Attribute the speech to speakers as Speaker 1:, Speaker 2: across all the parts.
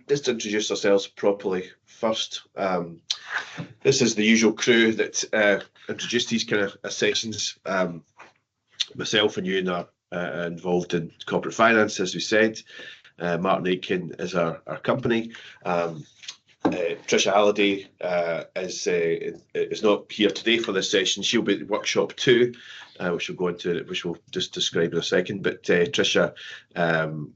Speaker 1: just to introduce ourselves properly first. This is the usual crew that introduced these kind of sessions. Myself and Ewan are involved in corporate finance, as we said. Martin Aitken is our company. Tricia Halliday is not here today for this session. She'll be at workshop 2, which we'll go into, which we'll just describe in a second. But Tricia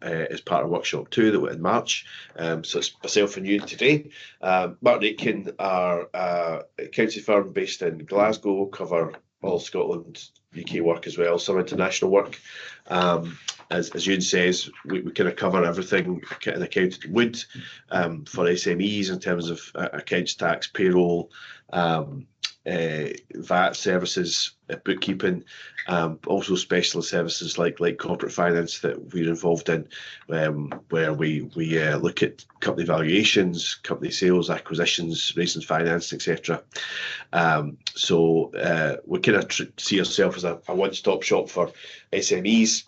Speaker 1: is part of workshop 2 that went in March. So it's myself and Ewan today. Martin Aitken are a accounting firm based in Glasgow, cover all Scotland, UK work as well, some international work. As Ewan says, we kind of cover everything an accountant would for SMEs in terms of accounts, tax, payroll, VAT services, bookkeeping, also specialist services like corporate finance that we're involved in, where we look at company valuations, company sales, acquisitions, raising finance, etc. So we kind of see ourselves as a one-stop shop for SMEs.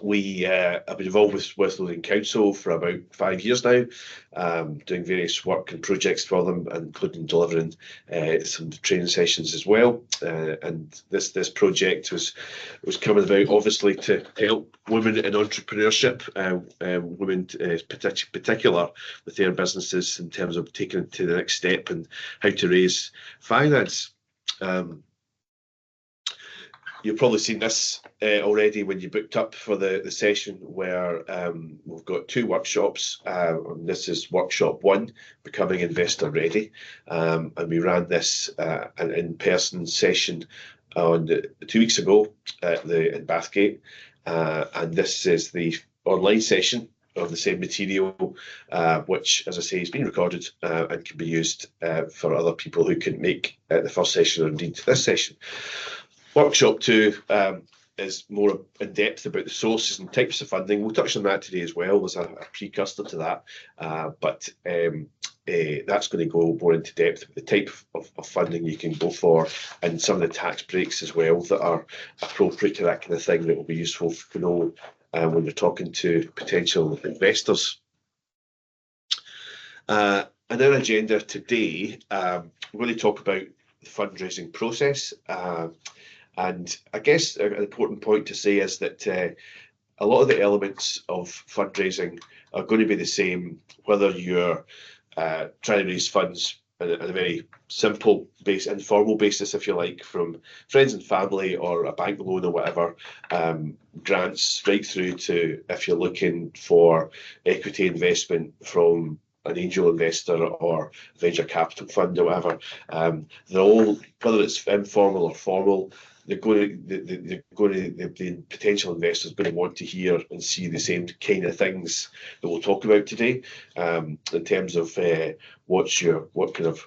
Speaker 1: We have been involved with Lothian Council for about 5 years now, doing various work and projects for them, including delivering some training sessions as well. And this project was coming about obviously to help women in entrepreneurship, women in particular with their businesses in terms of taking it to the next step and how to raise finance. You've probably seen this already when you booked up for the session, where we've got 2 workshops. And this is workshop 1, Becoming Investor Ready. And we ran this an in-person session on 2 weeks ago in Bathgate. And this is the online session of the same material, which, as I say, has been recorded and can be used for other people who couldn't make the first session or indeed this session. Workshop 2 is more in depth about the sources and types of funding. We'll touch on that today as well as a precursor to that. But that's going to go more into depth with the type of funding you can go for, and some of the tax breaks as well that are appropriate to that kind of thing, that will be useful to know when you're talking to potential investors. And our agenda today, we're going to talk about the fundraising process. And I guess an important point to say is that a lot of the elements of fundraising are going to be the same, whether you're trying to raise funds on a very simple informal basis, if you like, from friends and family or a bank loan or whatever, grants, right through to if you're looking for equity investment from an angel investor or venture capital fund or whatever. They're all, whether it's informal or formal, the potential investors are going to want to hear and see the same kind of things that we'll talk about today, in terms of what kind of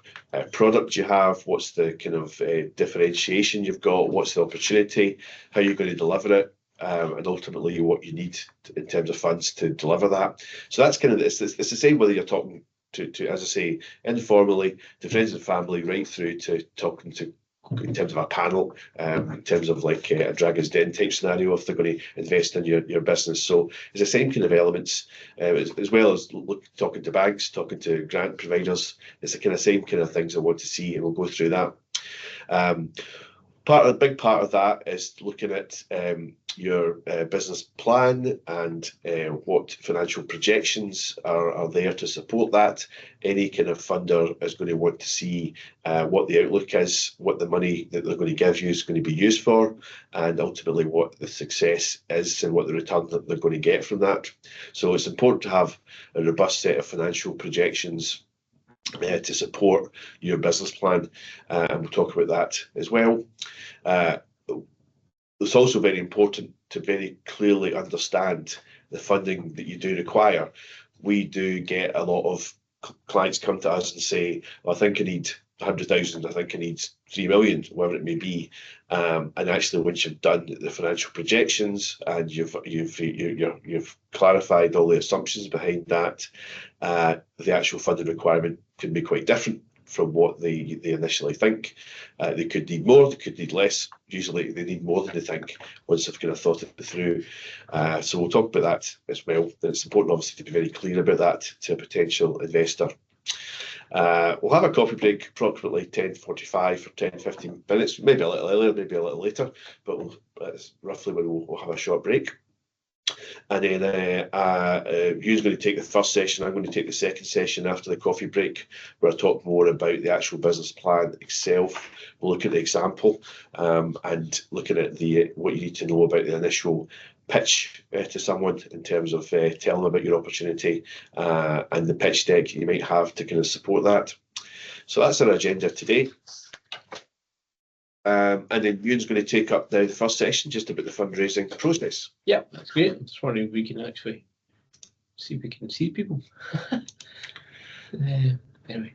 Speaker 1: product you have, what's the kind of differentiation you've got, what's the opportunity, how you're going to deliver it, and ultimately what you need in terms of funds to deliver that. So that's kind of it's the same whether you're talking to, as I say, informally to friends and family, right through to talking to in terms of a panel, in terms of like a Dragon's Den type scenario if they're going to invest in your business. So it's the same kind of elements, as well as talking to banks, talking to grant providers. It's the kind of same kind of things I want to see, and we'll go through that. A big part of that is looking at your business plan and what financial projections are there to support that. Any kind of funder is going to want to see what the outlook is, what the money that they're going to give you is going to be used for, and ultimately what the success is and what the return that they're going to get from that. So it's important to have a robust set of financial projections to support your business plan, and we'll talk about that as well. It's also very important to very clearly understand the funding that you do require. We do get a lot of clients come to us and say, well, I think I need 100,000, I think I need 3 million, whatever it may be. And actually, once you've done the financial projections and you've clarified all the assumptions behind that, the actual funding requirement can be quite different from what they initially think. They could need more, they could need less. Usually they need more than they think once they've kind of thought it through. So we'll talk about that as well. It's important, obviously, to be very clear about that to a potential investor. We'll have a coffee break, approximately 10:45 for 10-15 minutes, maybe a little earlier, maybe a little later, but that's roughly when we'll have a short break. And then Hugh's going to take the first session. I'm going to take the second session after the coffee break, where I talk more about the actual business plan itself. We'll look at the example and looking at what you need to know about the initial pitch to someone in terms of telling them about your opportunity and the pitch deck you might have to kind of support that. So that's our agenda today. And then Ewan's going to take up the first session just about the fundraising process.
Speaker 2: Yeah, that's great. I'm just wondering if we can actually see if we can see people. Anyway.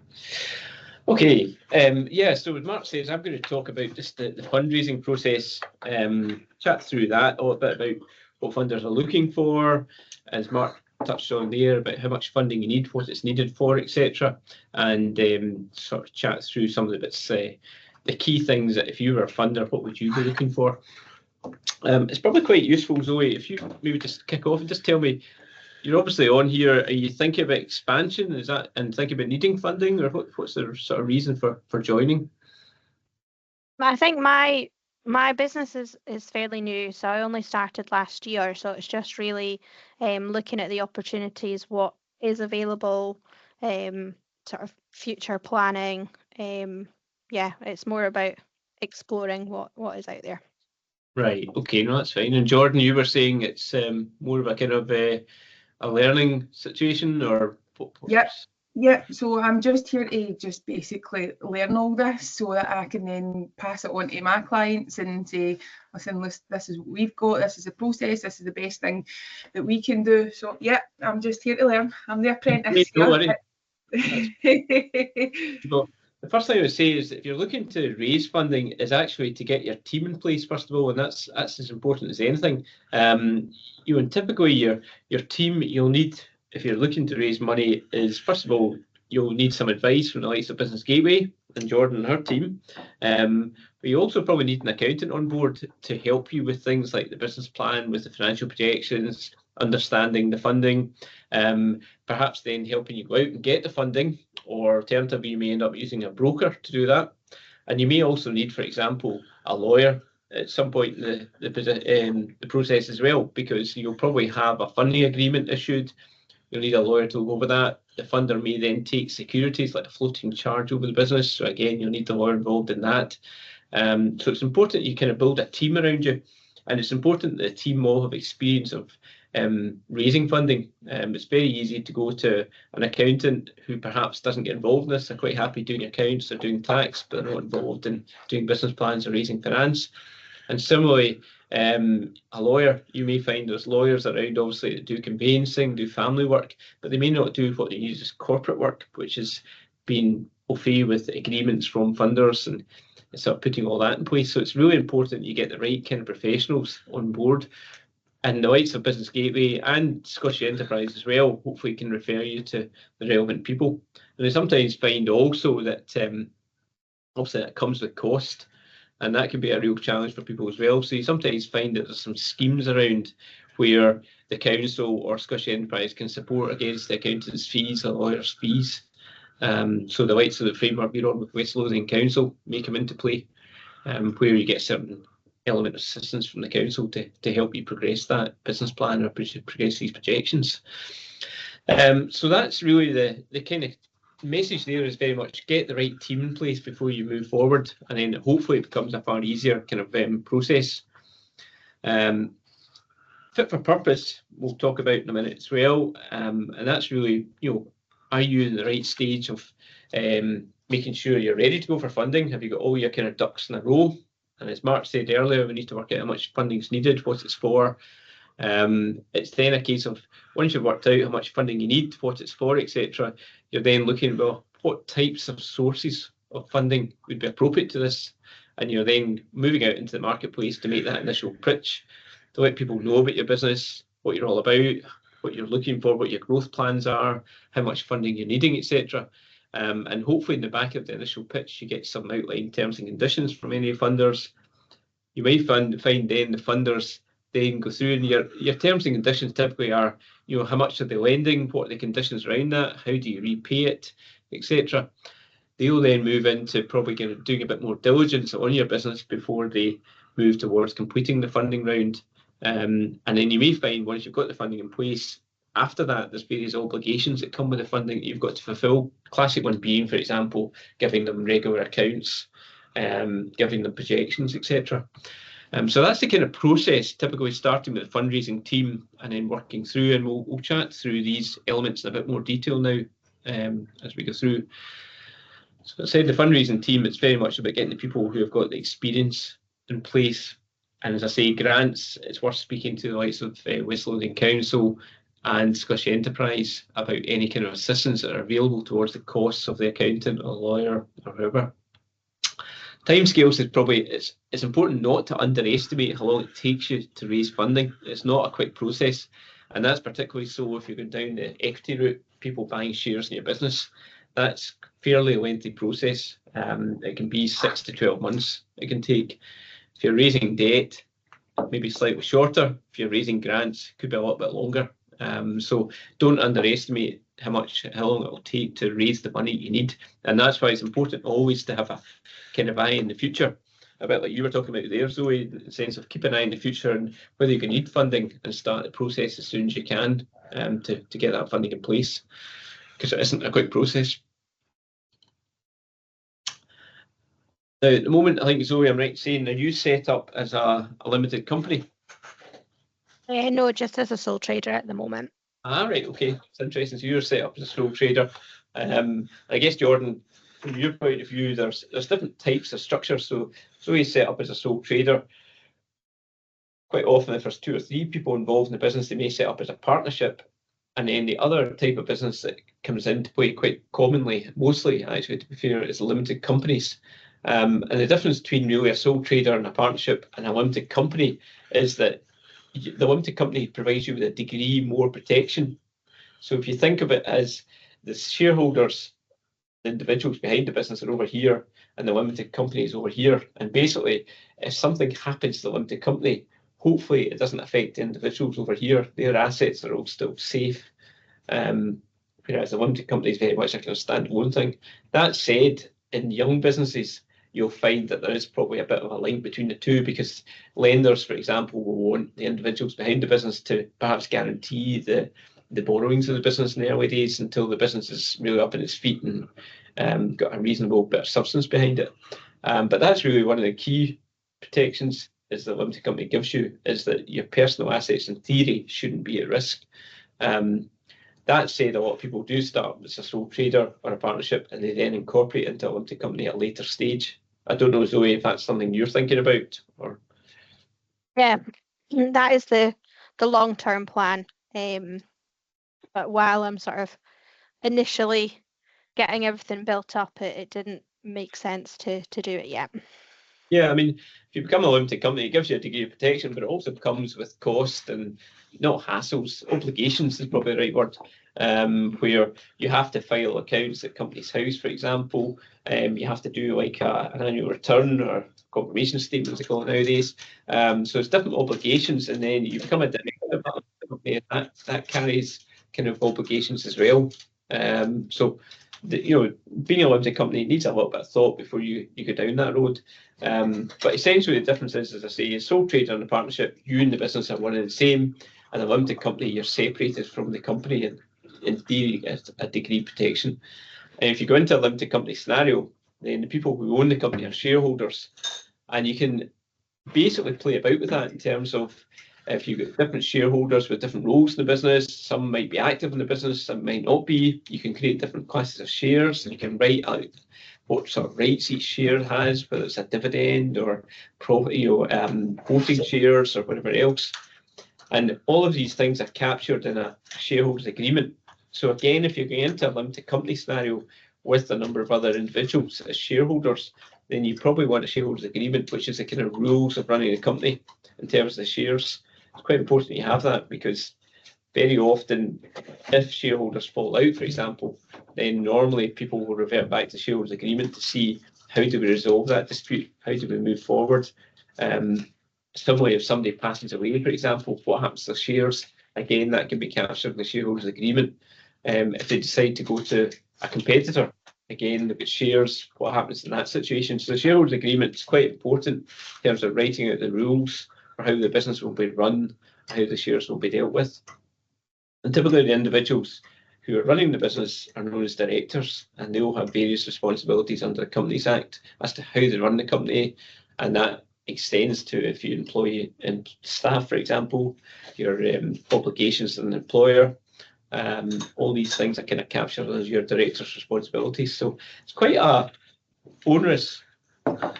Speaker 2: Okay, yeah, so as Mark says, I'm going to talk about just the fundraising process, chat through that, a little bit about what funders are looking for, as Mark touched on there, about how much funding you need, what it's needed for, etc. And sort of chat through some of the bits, the key things that if you were a funder, what would you be looking for? It's probably quite useful, Zoe, if you maybe just kick off and just tell me, you're obviously on here, are you thinking about expansion, and thinking about needing funding, or what's the sort of reason for joining?
Speaker 3: I think my business is fairly new, so I only started last year, so it's just really looking at the opportunities, what is available, sort of future planning. Yeah, it's more about exploring what is out there. Right,
Speaker 2: okay, no, that's fine. And Jordan, you were saying it's more of a kind of a learning situation, or
Speaker 4: Yeah, so I'm just here to just basically learn all this so that I can then pass it on to my clients and say, listen, this is what we've got, this is the process, this is the best thing that we can do. So yeah, I'm just here to learn. I'm the apprentice.
Speaker 2: Don't worry. Well, the first thing I would say is, if you're looking to raise funding, is actually to get your team in place first of all, and that's as important as anything. You know, typically your team you'll need, if you're looking to raise money, is first of all you'll need some advice from the likes of Business Gateway and Jordan and her team. But you also probably need an accountant on board to help you with things like the business plan, with the financial projections, understanding the funding, perhaps then helping you go out and get the funding, or alternatively you may end up using a broker to do that. And you may also need, for example, a lawyer at some point in the process as well, because you'll probably have a funding agreement issued. You'll need a lawyer to go over that. The funder may then take securities like a floating charge over the business. So again, you'll need the lawyer involved in that. So it's important you kind of build a team around you, and it's important that the team all have experience of raising funding. It's very easy to go to an accountant who perhaps doesn't get involved in this. They're quite happy doing accounts or doing tax, but they're not involved in doing business plans or raising finance. And similarly, a lawyer, you may find there's lawyers around, obviously, that do conveyancing, do family work, but they may not do what they use as corporate work, which is being au fait with agreements from funders and sort of putting all that in place. So it's really important you get the right kind of professionals on board. And the likes of Business Gateway and Scottish Enterprise as well, hopefully can refer you to the relevant people. And I sometimes find also that obviously that comes with cost, and that can be a real challenge for people as well. So you sometimes find that there's some schemes around where the council or Scottish Enterprise can support against the accountant's fees or lawyers' fees. So the likes of the framework we're on with West Lothian Council may come into play, where you get certain element of assistance from the council to help you progress that business plan or progress these projections. So that's really the kind of message there, is very much get the right team in place before you move forward, and then hopefully it becomes a far easier kind of process. Fit for purpose we'll talk about in a minute as well, and that's really, you know, are you in the right stage of making sure you're ready to go for funding? Have you got all your kind of ducks in a row? And as Mark said earlier, we need to work out how much funding is needed, what it's for. It's then a case of, once you've worked out how much funding you need, what it's for, etc., you're then looking, well, what types of sources of funding would be appropriate to this? And you're then moving out into the marketplace to make that initial pitch, to let people know about your business, what you're all about, what you're looking for, what your growth plans are, how much funding you're needing, etc. And hopefully in the back of the initial pitch, you get some outline terms and conditions from any funders. You might find then the funders then go through, and your terms and conditions typically are, how much are they lending, what are the conditions around that, how do you repay it, etc. They'll then move into probably doing a bit more diligence on your business before they move towards completing the funding round. And then you may find once you've got the funding in place, after that, there's various obligations that come with the funding that you've got to fulfill. Classic one being, for example, giving them regular accounts, giving them projections, etc. So that's the kind of process, typically starting with the fundraising team and then working through, and we'll chat through these elements in a bit more detail now as we go through. So I said the fundraising team, it's very much about getting the people who have got the experience in place. And as I say, grants, it's worth speaking to the likes of West Lothian Council and Scottish Enterprise about any kind of assistance that are available towards the costs of the accountant or lawyer or whoever. Timescales is probably, it's important not to underestimate how long it takes you to raise funding. It's not a quick process, and that's particularly so if you're going down the equity route, people buying shares in your business. That's a fairly lengthy process. It can be 6 to 12 months it can take. If you're raising debt, maybe slightly shorter. If you're raising grants, it could be a little bit longer. So don't underestimate how long it will take to raise the money you need. And that's why it's important always to have a kind of eye in the future, a bit like you were talking about there, Zoe, in the sense of keep an eye in the future and whether you can need funding and start the process as soon as you can to get that funding in place, because it isn't a quick process. Now, at the moment, I think, Zoe, I'm right in saying, are you set up as a limited company?
Speaker 3: No, just as a sole trader at the moment.
Speaker 2: Ah, right, okay. It's interesting. So you're set up as a sole trader. I guess, Jordan, from your point of view, there's different types of structures. So Zoe's set up as a sole trader. Quite often, if there's 2 or 3 people involved in the business, they may set up as a partnership. And then the other type of business that comes into play quite commonly, mostly actually, to be fair, is limited companies. And the difference between really a sole trader and a partnership and a limited company is that the limited company provides you with a degree more protection. So if you think of it as the shareholders, the individuals behind the business are over here and the limited company is over here. And basically, if something happens to the limited company, hopefully it doesn't affect the individuals over here. Their assets are all still safe. Whereas the limited company is very much like a standalone thing. That said, in young businesses, you'll find that there is probably a bit of a link between the two, because lenders, for example, will want the individuals behind the business to perhaps guarantee the borrowings of the business in the early days until the business is really up on its feet and got a reasonable bit of substance behind it. But that's really one of the key protections is the limited company gives you, is that your personal assets in theory shouldn't be at risk. That said, a lot of people do start as a sole trader or a partnership and they then incorporate into a limited company at a later stage. I don't know, Zoe, if that's something you're thinking about, or
Speaker 3: Yeah, that is the long-term plan. But while I'm sort of initially getting everything built up, it didn't make sense to do it yet.
Speaker 2: Yeah, I mean, if you become a limited company, it gives you a degree of protection, but it also comes with cost and not hassles. Obligations is probably the right word, where you have to file accounts at Companies House, for example. You have to do like an annual return or confirmation statement, as they call it nowadays. So it's different obligations, and then you become a director of that company, and that carries kind of obligations as well. So being a limited company needs a little bit of thought before you go down that road. But essentially the difference is, as I say, sole trader and a partnership, you and the business are one and the same, and a limited company, you're separated from the company, and in theory it's a degree of protection. And if you go into a limited company scenario, then the people who own the company are shareholders, and you can basically play about with that in terms of if you've got different shareholders with different roles in the business, some might be active in the business, some might not be. You can create different classes of shares, and you can write out what sort of rights each share has, whether it's a dividend or voting shares or whatever else. And all of these things are captured in a shareholders agreement. So again, if you're going into a limited company scenario with a number of other individuals as shareholders, then you probably want a shareholders agreement, which is the kind of rules of running a company in terms of the shares. It's quite important you have that, because very often if shareholders fall out, for example, then normally people will revert back to shareholders agreement to see how do we resolve that dispute, how do we move forward. Similarly, if somebody passes away, for example, what happens to the shares? Again, that can be captured in the shareholders agreement. If they decide to go to a competitor, again, look at shares, what happens in that situation. So the shareholders agreement is quite important in terms of writing out the rules for how the business will be run, how the shares will be dealt with. And typically the individuals who are running the business are known as directors, and they all have various responsibilities under the Companies Act as to how they run the company, and that extends to if you employ staff, for example, your obligations as an employer. All these things are kind of captured as your director's responsibilities. So it's quite a onerous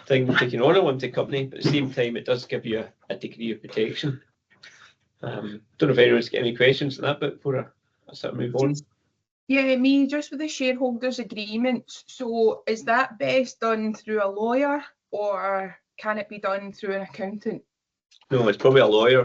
Speaker 2: thing taking on a limited company, but at the same time, it does give you a degree of protection. Don't know if anyone's got any questions on that bit before I sort of move on.
Speaker 4: Yeah, me, just with the shareholders agreement. So is that best done through a lawyer, or can it be done through an accountant?
Speaker 2: No, it's probably a lawyer.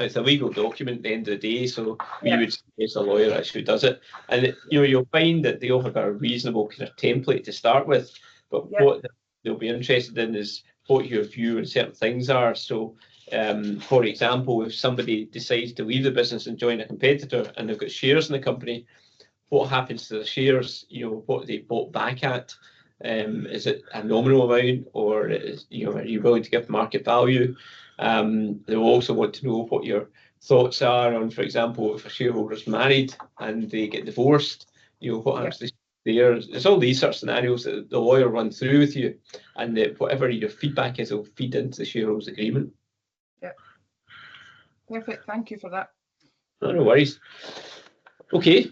Speaker 2: It's a legal document at the end of the day, so we would suggest a lawyer actually does it. And you'll find that they offer a reasonable kind of template to start with, but what they'll be interested in is what your view on certain things are. So, for example, if somebody decides to leave the business and join a competitor and they've got shares in the company, what happens to the shares? What they bought back at? Is it a nominal amount, or are you willing to give market value? They will also want to know what your thoughts are on, for example, if a shareholder is married and they get divorced, what happens to there? It's all these sort of scenarios that the lawyer runs through with you, and that whatever your feedback is will feed into the shareholders agreement.
Speaker 4: Yeah. Perfect. Thank you for that.
Speaker 2: No worries. Okay.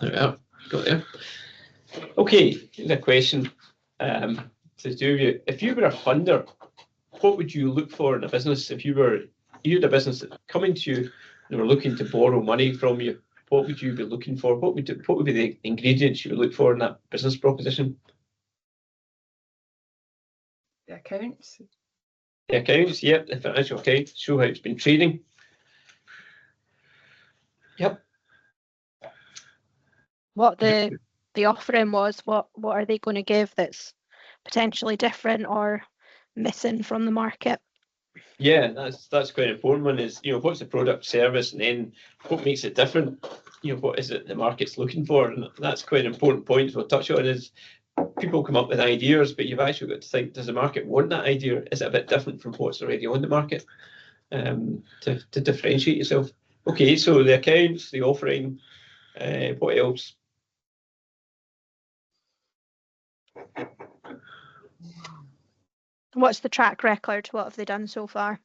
Speaker 2: There we are. Got there. Okay, here's a question to do with you. If you were a funder, what would you look for in a business? If you had a business coming to you and they were looking to borrow money from you, what would you be looking for? What would be the ingredients you would look for in that business proposition?
Speaker 4: The accounts.
Speaker 2: The accounts, yep. The financial accounts show how it's been trading. Yep.
Speaker 3: What the offering was, what are they going to give that's potentially different or missing from the market?
Speaker 2: Yeah, that's quite an important one. Is what's the product, service, and then what makes it different? What is it the market's looking for? And that's quite an important point we'll touch on. Is people come up with ideas, but you've actually got to think: does the market want that idea? Is it a bit different from what's already on the market? To differentiate yourself. Okay, so the accounts, the offering. What else?
Speaker 3: What's the track record? What have they done so far?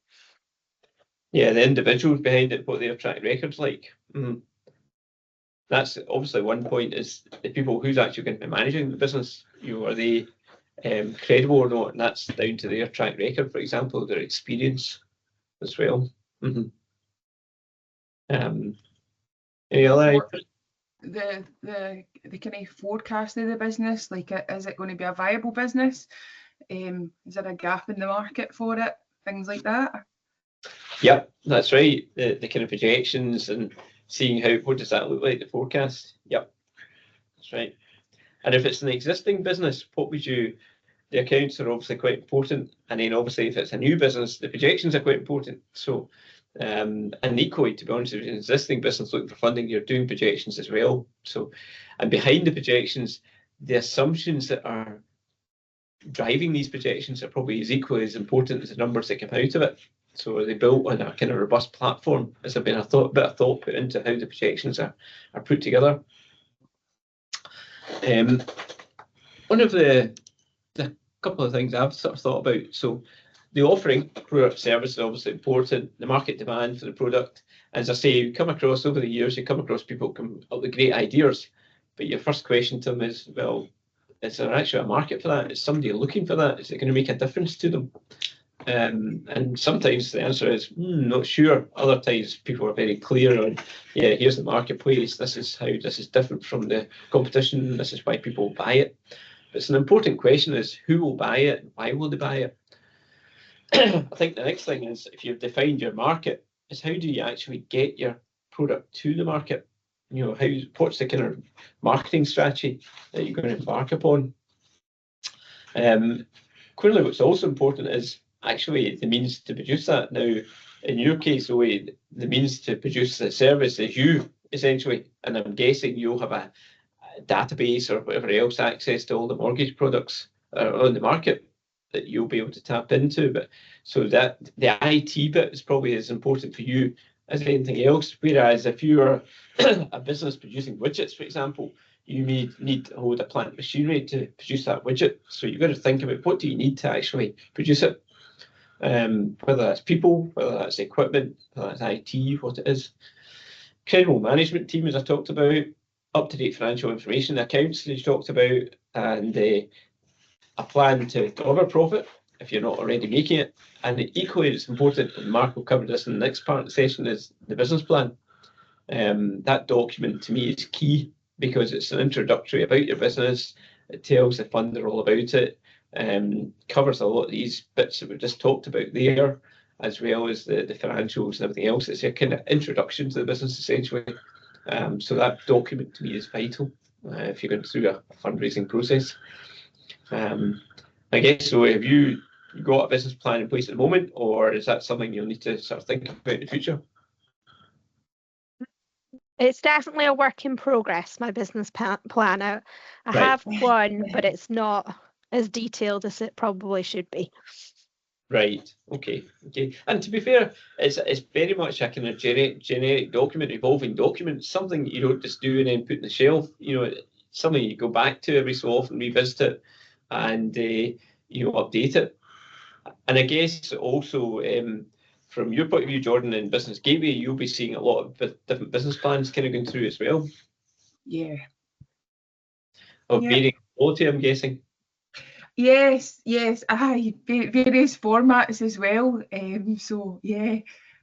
Speaker 2: Yeah, the individuals behind it, what their track record's like. That's obviously one point, is the people who's actually going to be managing the business. Are they credible or not? And that's down to their track record, for example, their experience as well. Any other?
Speaker 4: The kind of forecast of the business, like, is it going to be a viable business? Is there a gap in the market for it? Things like that.
Speaker 2: Yep, that's right. The kind of projections and seeing what does that look like, the forecast. Yep, that's right. And if it's an existing business, the accounts are obviously quite important. And then obviously if it's a new business, the projections are quite important. So, and equally, to be honest, if it's an existing business looking for funding, you're doing projections as well. So, and behind the projections, the assumptions that are driving these projections are probably as equally as important as the numbers that come out of it. So are they built on a kind of robust platform? Has there been a bit of thought put into how the projections are put together? One of the couple of things I've sort of thought about, so the offering, product, service is obviously important, the market demand for the product. As I say, you come across over the years, people come up with great ideas, but your first question to them is, well, is there actually a market for that? Is somebody looking for that? Is it going to make a difference to them? And sometimes the answer is not sure. Other times people are very clear on, yeah, here's the marketplace. This is how this is different from the competition. This is why people buy it. But it's an important question: is who will buy it? Why will they buy it? I think the next thing is, if you've defined your market, is how do you actually get your product to the market? You know, what's the kind of marketing strategy that you're going to embark upon? Clearly, what's also important is actually the means to produce that. Now, in your case, the means to produce the service is you, essentially, and I'm guessing you'll have a database or whatever else access to all the mortgage products on the market that you'll be able to tap into. But so that the IT bit is probably as important for you as anything else. Whereas if you're a business producing widgets, for example, you may need to hold a plant machinery to produce that widget. So you've got to think about what do you need to actually produce it, whether that's people, whether that's equipment, whether that's IT, what it is. Credible management team, as I talked about, up-to-date financial information, accounts, as you talked about, and a plan to deliver profit if you're not already making it. And equally, it's important, and Mark will cover this in the next part of the session, is the business plan. That document to me is key because it's an introductory about your business. It tells the funder all about it, covers a lot of these bits that we've just talked about there, as well as the financials and everything else. It's a kind of introduction to the business, essentially. So that document to me is vital if you're going through a fundraising process. I guess so. Have you got a business plan in place at the moment, or is that something you'll need to sort of think about in the future?
Speaker 3: It's definitely a work in progress, my business plan. I
Speaker 2: Right.
Speaker 3: have one, but it's not as detailed as it probably should be.
Speaker 2: Right. Okay. And to be fair, it's very much a kind of generic document, evolving document, something you don't just do and then put in the shelf. You know, something you go back to every so often, revisit it, and update it. And I guess also from your point of view, Jordan, in Business Gateway, you'll be seeing a lot of different business plans kind of going through as well.
Speaker 4: Yeah.
Speaker 2: Of varying quality, I'm guessing.
Speaker 4: Yes, aye, various formats as well. So yeah,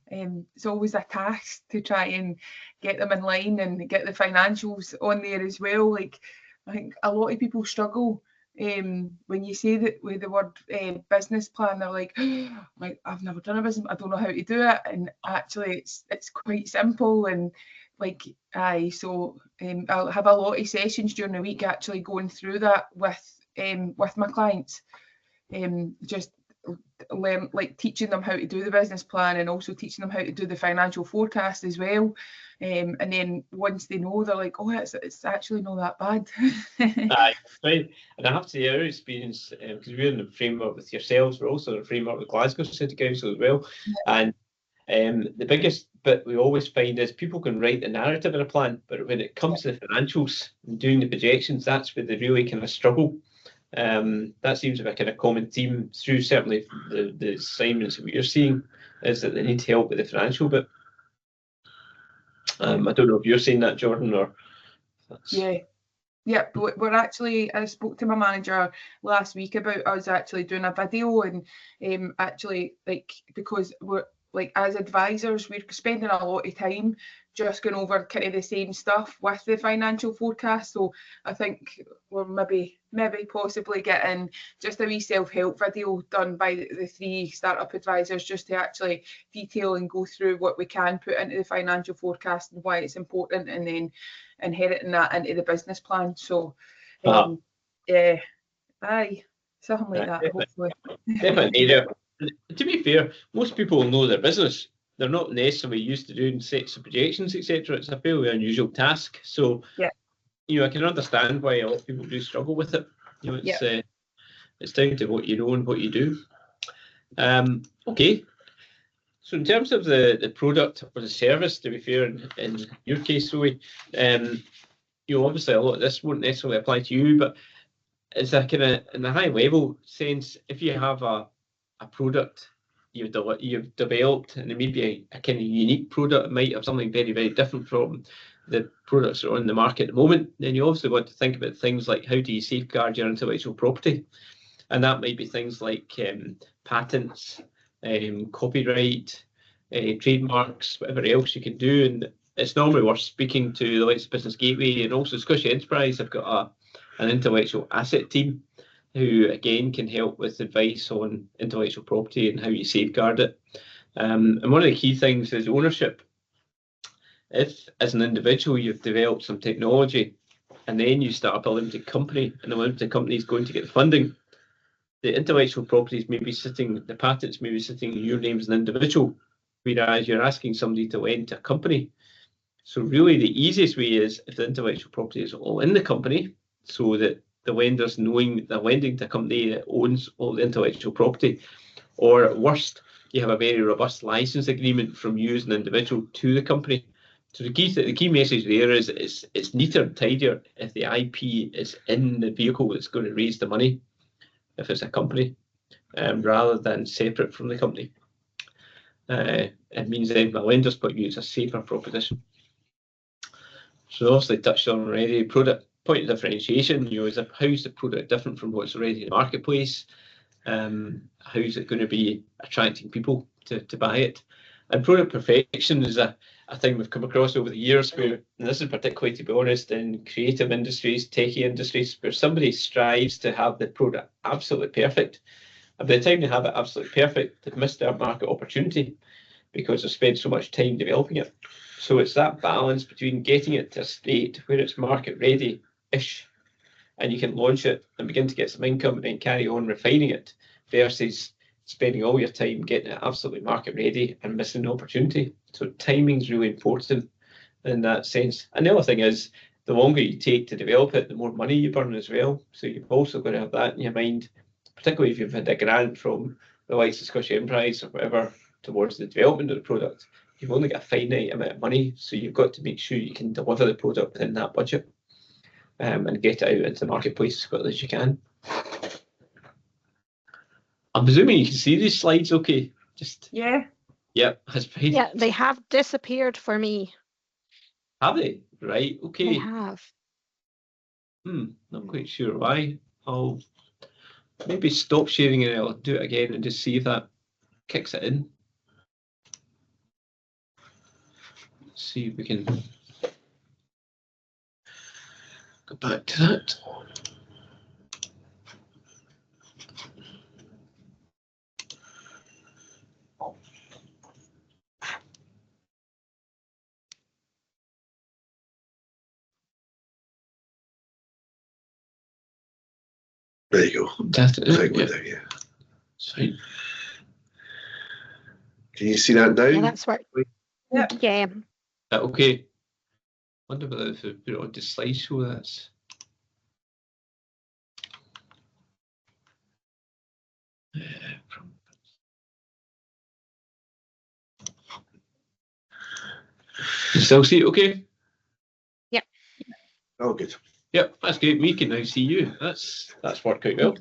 Speaker 4: it's always a task to try and get them in line and get the financials on there as well. Like, I think a lot of people struggle when you say that with the word business plan, they're like, I've never done a business, I don't know how to do it. And actually, it's quite simple and like, aye. So I'll have a lot of sessions during the week actually going through that with my clients, just learn, like teaching them how to do the business plan and also teaching them how to do the financial forecast as well. And then once they know, they're like, oh, it's actually not that bad.
Speaker 2: Aye, right. And I have to say, our experience, because we're in the framework with yourselves, we're also in the framework with Glasgow City Council as well. Yeah. And the biggest bit we always find is people can write the narrative in a plan, but when it comes to the financials and doing the projections, that's where they really kind of struggle. That seems to be a kind of common theme through certainly the assignments that we're seeing, is that they need help with the financial bit. I don't know if you're seeing that, Jordan, or
Speaker 4: Yeah, we're actually, I spoke to my manager last week about us actually doing a video and actually, like, because we're like, as advisors, we're spending a lot of time just going over kind of the same stuff with the financial forecast. So I think we're maybe possibly getting just a wee self-help video done by the 3 startup advisors, just to actually detail and go through what we can put into the financial forecast and why it's important, and then inheriting that into the business plan. So yeah, aye, something like that, hopefully.
Speaker 2: Definitely. To be fair, most people know their business. They're not necessarily used to doing sets of projections, etc. It's a fairly unusual task. So, I can understand why a lot of people do struggle with it. It's down to what you know and what you do. Okay. So in terms of the product or the service, to be fair, in your case, Zoe, obviously a lot of this won't necessarily apply to you, but it's a kind of, in a high level sense, if you have a product you've developed, and it may be a kind of unique product, it might have something very, very different from the products that are on the market at the moment, then you obviously want to think about things like how do you safeguard your intellectual property, and that might be things like patents, copyright, trademarks, whatever else you can do. And it's normally worth speaking to the likes of Business Gateway and also Scottish Enterprise. I've got an intellectual asset team who, again, can help with advice on intellectual property and how you safeguard it. And one of the key things is ownership. If, as an individual, you've developed some technology and then you start up a limited company and the limited company is going to get the funding, the intellectual properties may be sitting, the patents may be sitting in your name as an individual, whereas you're asking somebody to lend to a company. So really the easiest way is if the intellectual property is all in the company, so that the lender's knowing they're lending to a company that owns all the intellectual property, or at worst, you have a very robust license agreement from you as an individual to the company. So the key message there is it's neater and tidier if the IP is in the vehicle that's going to raise the money, if it's a company, rather than separate from the company. It means then from a lender's point of view, it's a safer proposition. So obviously touched on already, product point of differentiation, is how's the product different from what's already in the marketplace? How's it going to be attracting people to buy it? And product perfection is a thing we've come across over the years where, and this is particularly, to be honest, in creative industries, techie industries, where somebody strives to have the product absolutely perfect. And by the time they have it absolutely perfect, they've missed their market opportunity because they've spent so much time developing it. So it's that balance between getting it to a state where it's market ready-ish and you can launch it and begin to get some income and then carry on refining it, versus spending all your time getting it absolutely market ready and missing the opportunity. So timing is really important in that sense. And the other thing is, the longer you take to develop it, the more money you burn as well. So you've also got to have that in your mind, particularly if you've had a grant from the likes of Scottish Enterprise or whatever towards the development of the product. You've only got a finite amount of money, so you've got to make sure you can deliver the product within that budget, and get it out into the marketplace as quickly as you can. I'm presuming you can see these slides okay?
Speaker 4: Yeah.
Speaker 2: Yep, that's fine.
Speaker 3: Yeah, they have disappeared for me.
Speaker 2: Have they? Right, okay.
Speaker 3: They have.
Speaker 2: Not quite sure why. I'll maybe stop sharing it and I'll do it again and just see if that kicks it in. Let's see if we can go back to that.
Speaker 1: There you go.
Speaker 2: That's it.
Speaker 1: Yeah.
Speaker 2: Fine.
Speaker 1: Can you see that now?
Speaker 3: Yeah, that's right.
Speaker 4: Yep.
Speaker 3: Yeah.
Speaker 2: Okay. Wonder whether if we put it onto slideshow, that's. You still see it okay?
Speaker 3: Yep.
Speaker 1: Oh, good.
Speaker 2: Yep, that's great. We can now see you. That's worked out well,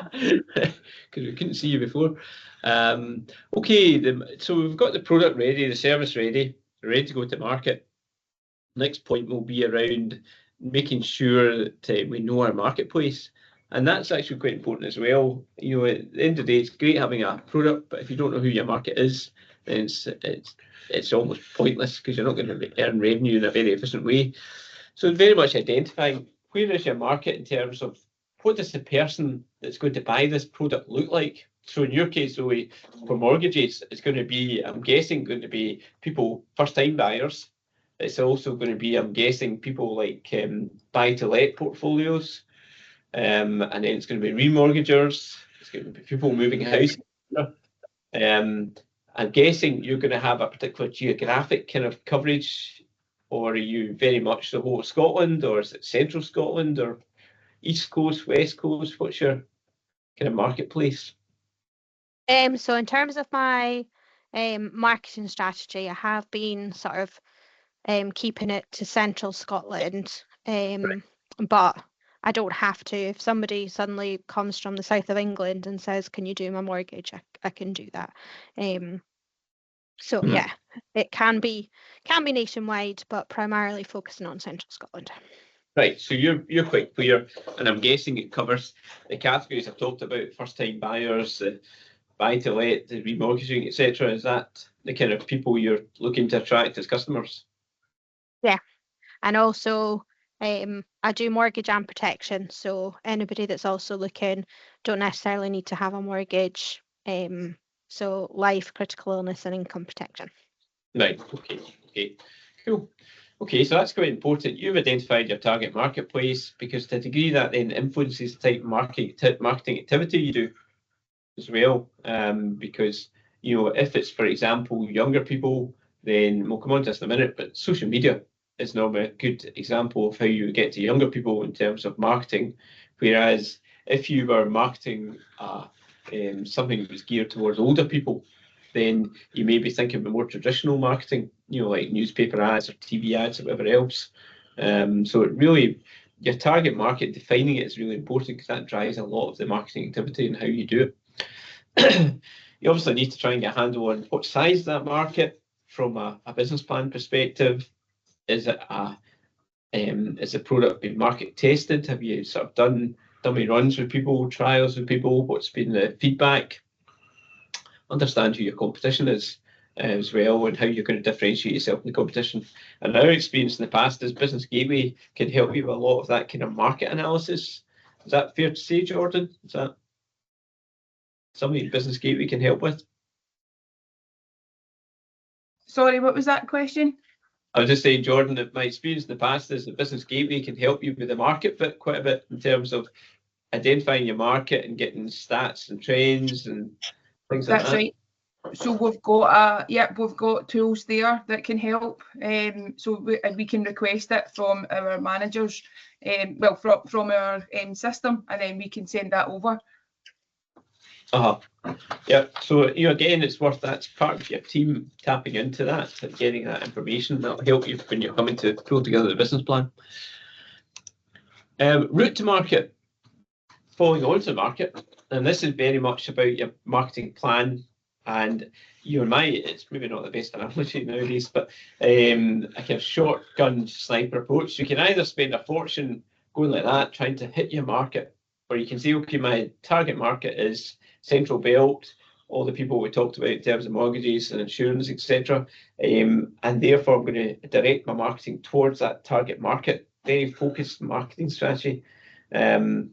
Speaker 2: because we couldn't see you before. Okay, so we've got the product ready, the service ready to go to market. Next point will be around making sure that we know our marketplace, and that's actually quite important as well. At the end of the day, it's great having a product, but if you don't know who your market is, then it's almost pointless, because you're not going to earn revenue in a very efficient way. So very much identifying where is your market in terms of what does the person that's going to buy this product look like. So in your case, Zoe, for mortgages, it's going to be, I'm guessing, going to be people, first-time buyers. It's also going to be, I'm guessing, people like buy-to-let portfolios, and then it's going to be remortgagers. It's going to be people moving house. I'm guessing you're going to have a particular geographic kind of coverage. Or are you very much the whole of Scotland, or is it central Scotland, or east coast, west coast? What's your kind of marketplace?
Speaker 3: So in terms of my marketing strategy, I have been sort of keeping it to central Scotland, but I don't have to. If somebody suddenly comes from the south of England and says, "Can you do my mortgage?" I can do that. So yeah, it can be nationwide, but primarily focusing on central Scotland.
Speaker 2: Right, so you're quite clear, and I'm guessing it covers the categories I've talked about: first-time buyers, the buy-to-let, the remortgaging, etc. Is that the kind of people you're looking to attract as customers?
Speaker 3: Yeah, and also I do mortgage and protection, so anybody that's also looking don't necessarily need to have a mortgage. so life, critical illness, and income protection.
Speaker 2: Right. Okay. Cool. Okay, so that's quite important. You've identified your target marketplace, because to a degree that then influences the type of marketing activity you do as well. Because, you know, if it's, for example, younger people, then we'll come on to this in a minute, but social media is normally a good example of how you get to younger people in terms of marketing. Whereas if you were marketing something that was geared towards older people, then you may be thinking about more traditional marketing, you know, like newspaper ads or TV ads or whatever else. So it really, your target market, defining it is really important, because that drives a lot of the marketing activity and how you do it. You obviously need to try and get a handle on what size of that market from a business plan perspective. Is the product been market tested? Have you sort of done dummy runs with people, trials with people? What's been the feedback? Understand who your competition is as well, and how you're going to differentiate yourself in the competition. And our experience in the past is Business Gateway can help you with a lot of that kind of market analysis. Is that fair to say, Jordan? Is that something Business Gateway can help with?
Speaker 4: Sorry, what was that question?
Speaker 2: I was just saying, Jordan, that my experience in the past is that Business Gateway can help you with the market fit quite a bit in terms of identifying your market and getting stats and trends and things like that.
Speaker 4: That's right. So we've got we've got tools there that can help. So we can request it from our managers, well, from our system, and then we can send that over.
Speaker 2: Yeah, so you know, again, it's worth that's part of your team tapping into that and getting that information. That'll help you when you're coming to pull together the business plan. Route to market, following on to the market, and this is very much about your marketing plan. And you and it's maybe not the best analogy nowadays, but a kind of shotgun sniper approach. You can either spend a fortune going like that, trying to hit your market, or you can say, okay, my target market is Central Belt, all the people we talked about in terms of mortgages and insurance, etc. And therefore, I'm going to direct my marketing towards that target market. Very focused marketing strategy. And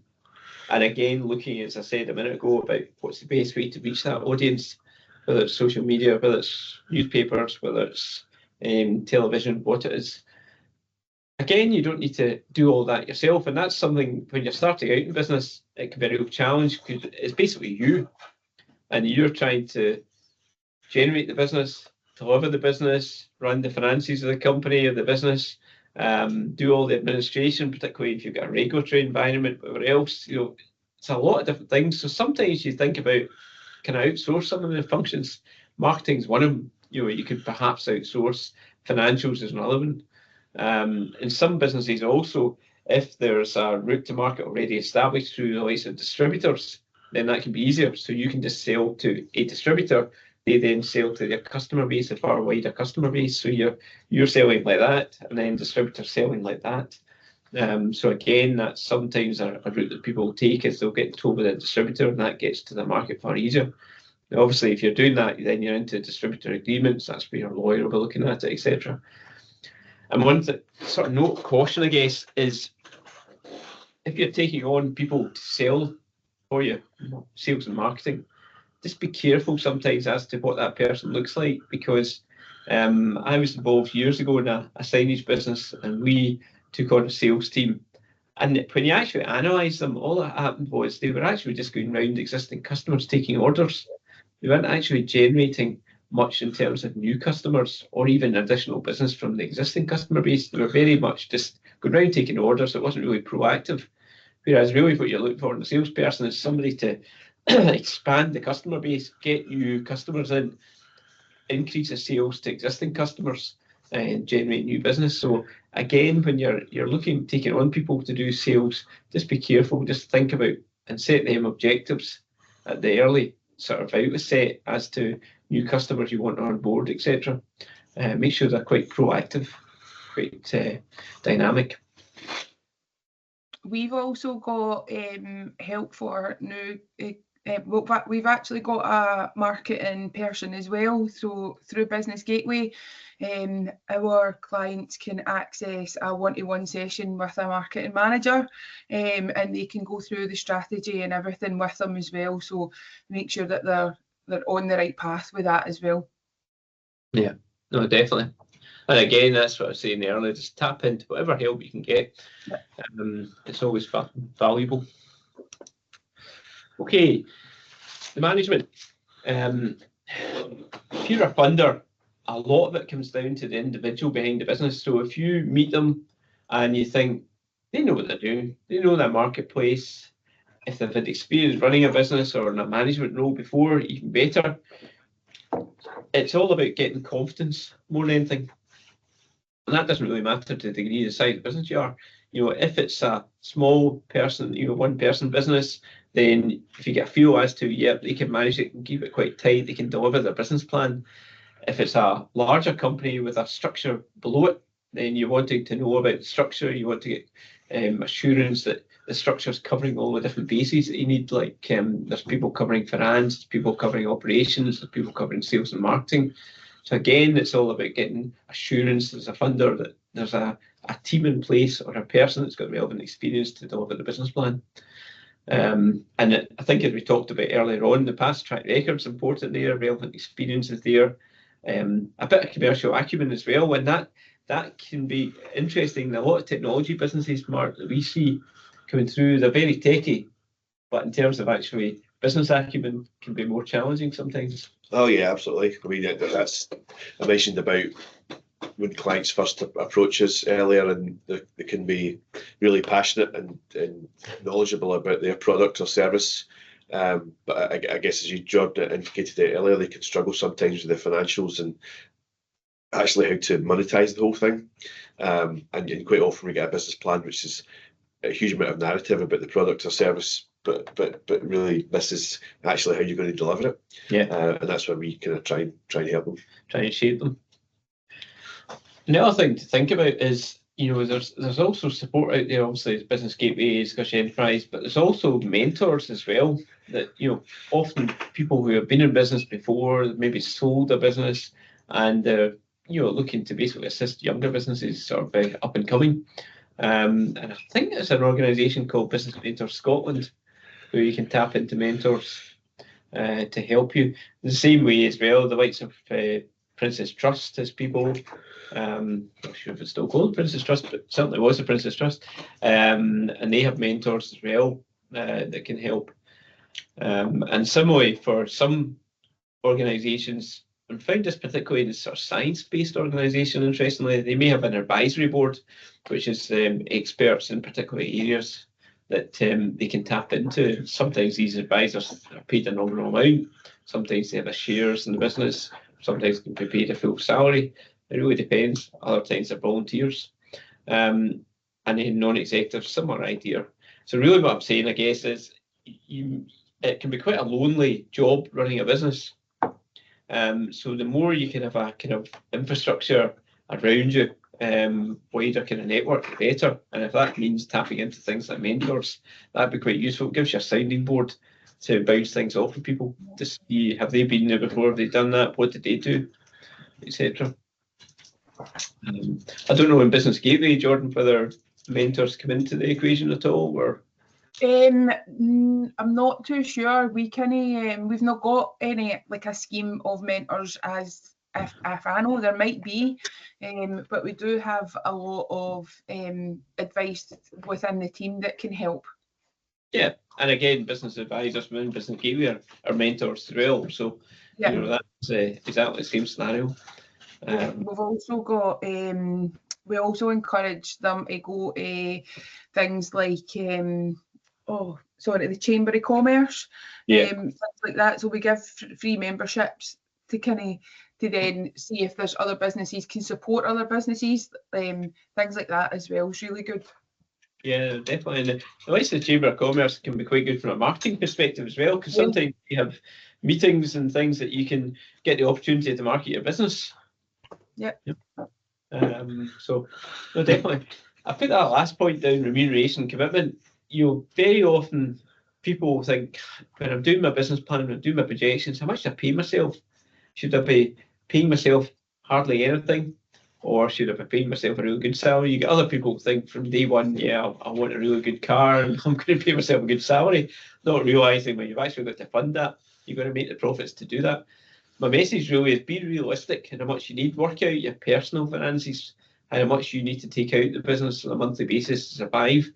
Speaker 2: again, looking, as I said a minute ago, about what's the best way to reach that audience, whether it's social media, whether it's newspapers, whether it's television, what it is. Again, you don't need to do all that yourself, and that's something when you're starting out in business, it can be a real challenge, because it's basically you, and you're trying to generate the business, deliver the business, run the finances of the company or the business, do all the administration, particularly if you've got a regulatory environment, whatever else. You know, it's a lot of different things. So sometimes you think about, can I outsource some of the functions? Marketing's one of them. You know, you could perhaps outsource. Financials is another one. In some businesses also, if there's a route to market already established through the likes of distributors, then that can be easier. So you can just sell to a distributor. They then sell to their customer base, a far wider customer base. So you're selling like that, and then distributors selling like that. So again, that's sometimes a route that people will take, is they'll get told with a distributor, and that gets to the market far easier. Now, obviously, if you're doing that, then you're into distributor agreements. That's where your lawyer will be looking at it, etc. And one sort of note of caution, I guess, is if you're taking on people to sell for you, sales and marketing, just be careful sometimes as to what that person looks like, because I was involved years ago in a signage business, and we took on a sales team. And when you actually analyse them, all that happened was they were actually just going around existing customers taking orders. They weren't actually generating much in terms of new customers or even additional business from the existing customer base. They were very much just going around taking orders. It wasn't really proactive. Whereas really what you're looking for in a salesperson is somebody to expand the customer base, get new customers in, increase the sales to existing customers, and generate new business. So again, when you're taking on people to do sales, just be careful, just think about and set them objectives at the early sort of outset as to new customers you want on board, etc. Make sure they're quite proactive, quite dynamic.
Speaker 4: We've also got help for new. We've actually got a marketing person as well through Business Gateway. Our clients can access a one-to-one session with a marketing manager, and they can go through the strategy and everything with them as well. So make sure that they're they're on the right path with that as well.
Speaker 2: Yeah, no, definitely. And again, that's what I was saying earlier, just tap into whatever help you can get. It's always valuable. Okay, the management. If you're a funder, a lot of it comes down to the individual behind the business. So if you meet them and you think they know what they're doing, they know their marketplace, if they've had experience running a business or in a management role before, even better. It's all about getting confidence more than anything. And that doesn't really matter to the degree of the size of the business you are. You know, if it's a small person, one person business, then if you get a feel as to, yep, they can manage it and keep it quite tight, they can deliver their business plan. If it's a larger company with a structure below it, then you're wanting to know about the structure, you want to get assurance that the structure is covering all the different bases that you need, like there's people covering finance, there's people covering operations, there's people covering sales and marketing. So again, it's all about getting assurance as a funder that there's a team in place or a person that's got relevant experience to deliver the business plan. And I think as we talked about earlier on, the past track record's important there, relevant experience is there, a bit of commercial acumen as well, and that can be interesting. A lot of technology businesses, Mark, that we see coming through, they're very techy, but in terms of actually business acumen can be more challenging sometimes.
Speaker 1: Oh yeah, absolutely. I mean, I mentioned about when clients first approach us earlier, and they can be really passionate and knowledgeable about their product or service. But I guess as you Jordan indicated it earlier, they can struggle sometimes with the financials and actually how to monetize the whole thing. And quite often we get a business plan which is a huge amount of narrative about the product or service, but really misses actually how you're going to deliver it.
Speaker 2: Yeah.
Speaker 1: And that's where we kind of try and help them.
Speaker 2: Try and shape them. And the other thing to think about is, there's also support out there. Obviously, it's Business Gateway, Scottish Enterprise, but there's also mentors as well. That often people who have been in business before, maybe sold a business, and they're looking to basically assist younger businesses sort of up and coming. And I think there's an organisation called Business Mentors Scotland where you can tap into mentors to help you. The same way as well, the likes of Princess Trust has people. I'm not sure if it's still called Princess Trust, but certainly was a Princess Trust. And they have mentors as well that can help. And similarly, for some organisations, I found this particularly in sort of science-based organisation, interestingly, they may have an advisory board, which is experts in particular areas that they can tap into. Sometimes these advisors are paid a nominal amount, sometimes they have shares in the business, sometimes they can be paid a full salary. It really depends. Other times they're volunteers. And then non-executives, similar idea. So really what I'm saying, I guess, is it can be quite a lonely job running a business. So the more you can have a kind of infrastructure around you, wider kind of network, the better. And if that means tapping into things like mentors, that'd be quite useful. It gives you a sounding board to bounce things off of people to see, have they been there before, have they done that, what did they do, etc. I don't know in Business Gateway, Jordan, whether mentors come into the equation at all, or
Speaker 4: I'm not too sure. We've not got any like a scheme of mentors, as if I know there might be, but we do have a lot of advice within the team that can help.
Speaker 2: Yeah, and again, business advisors within Business Gateway are mentors as well. So
Speaker 4: yeah.
Speaker 2: That's exactly the same scenario.
Speaker 4: We've also got we also encourage them to go to things like the Chamber of Commerce, things like that. So we give free memberships to then see if there's other businesses can support other businesses, things like that as well. It's really good.
Speaker 2: Yeah, definitely. And the likes of the Chamber of Commerce can be quite good from a marketing perspective as well, because sometimes you have meetings and things that you can get the opportunity to market your business.
Speaker 4: Yep.
Speaker 2: So, no, definitely. I put that last point down, remuneration commitment. Very often people think, when I'm doing my business plan, when I'm doing my projections, how much do I pay myself? Should I be paying myself hardly anything? Or should I be paying myself a really good salary? You get other people who think from day one, I want a really good car and I'm going to pay myself a good salary, not realising when you've actually got to fund that, You've got to make the profits to do that. My message really is be realistic in how much you need. Work out your personal finances, how much you need to take out the business on a monthly basis to survive.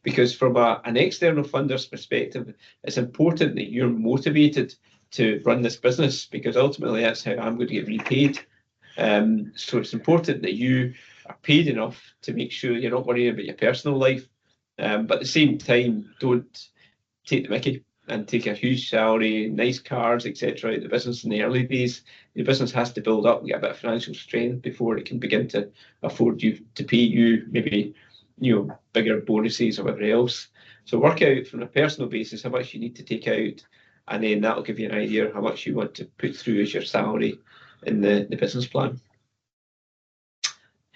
Speaker 2: Because from an external funder's perspective, it's important that you're motivated to run this business, because ultimately that's how I'm going to get repaid. So it's important that you are paid enough to make sure you're not worrying about your personal life. But at the same time, don't take the mickey and take a huge salary, nice cars, etc. out of the business in the early days. The business has to build up and get a bit of financial strength before it can begin to afford you to pay you maybe bigger bonuses or whatever else. So work out from a personal basis how much you need to take out, and then that'll give you an idea of how much you want to put through as your salary in the business plan.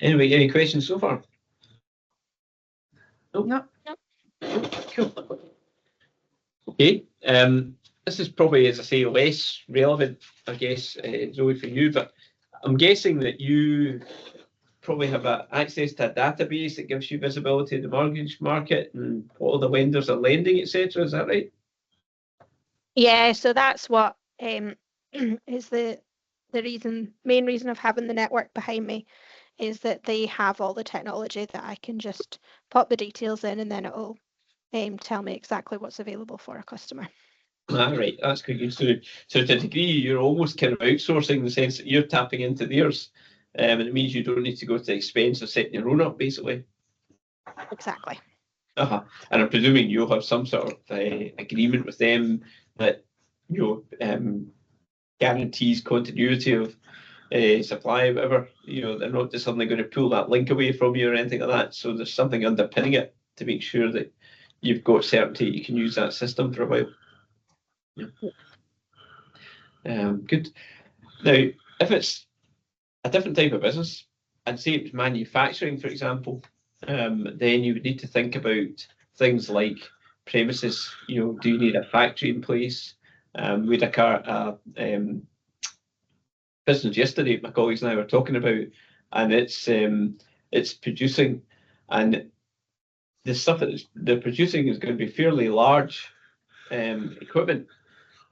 Speaker 2: Anyway, any questions so far?
Speaker 4: No.
Speaker 2: Cool. Okay. This is probably, as I say, less relevant, I guess, Zoe, for you, but I'm guessing that you probably have access to a database that gives you visibility of the mortgage market and what all the lenders are lending, etc. Is that right?
Speaker 3: Yeah, so that's what is the main reason of having the network behind me, is that they have all the technology that I can just pop the details in, and then it'll tell me exactly what's available for a customer.
Speaker 2: Right, that's good. So to a degree, you're almost kind of outsourcing in the sense that you're tapping into theirs, and it means you don't need to go to the expense of setting your own up, basically.
Speaker 3: Exactly.
Speaker 2: And I'm presuming you'll have some sort of agreement with them that guarantees continuity of supply, whatever. They're not just suddenly going to pull that link away from you or anything like that. So there's something underpinning it to make sure that you've got certainty you can use that system for a while. Yeah. Good. Now, if it's a different type of business, and say it's manufacturing, for example, then you would need to think about things like premises. Do you need a factory in place? We had a business yesterday, my colleagues and I were talking about, and it's producing, and the stuff that they're producing is going to be fairly large equipment.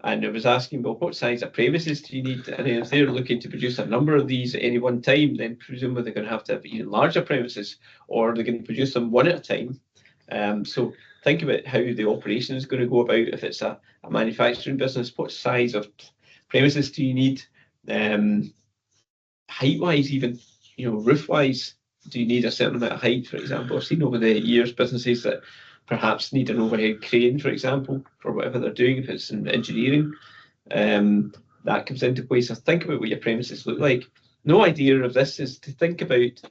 Speaker 2: And I was asking, well, what size of premises do you need? And if they're looking to produce a number of these at any one time, then presumably they're going to have even larger premises, or they're going to produce them one at a time. So think about how the operation is going to go about. If it's a manufacturing business, what size of premises do you need? Height-wise, even, roof-wise, do you need a certain amount of height, for example? I've seen over the years businesses that perhaps need an overhead crane, for example, for whatever they're doing, if it's in engineering. That comes into play. So think about what your premises look like. No idea of this is to think about,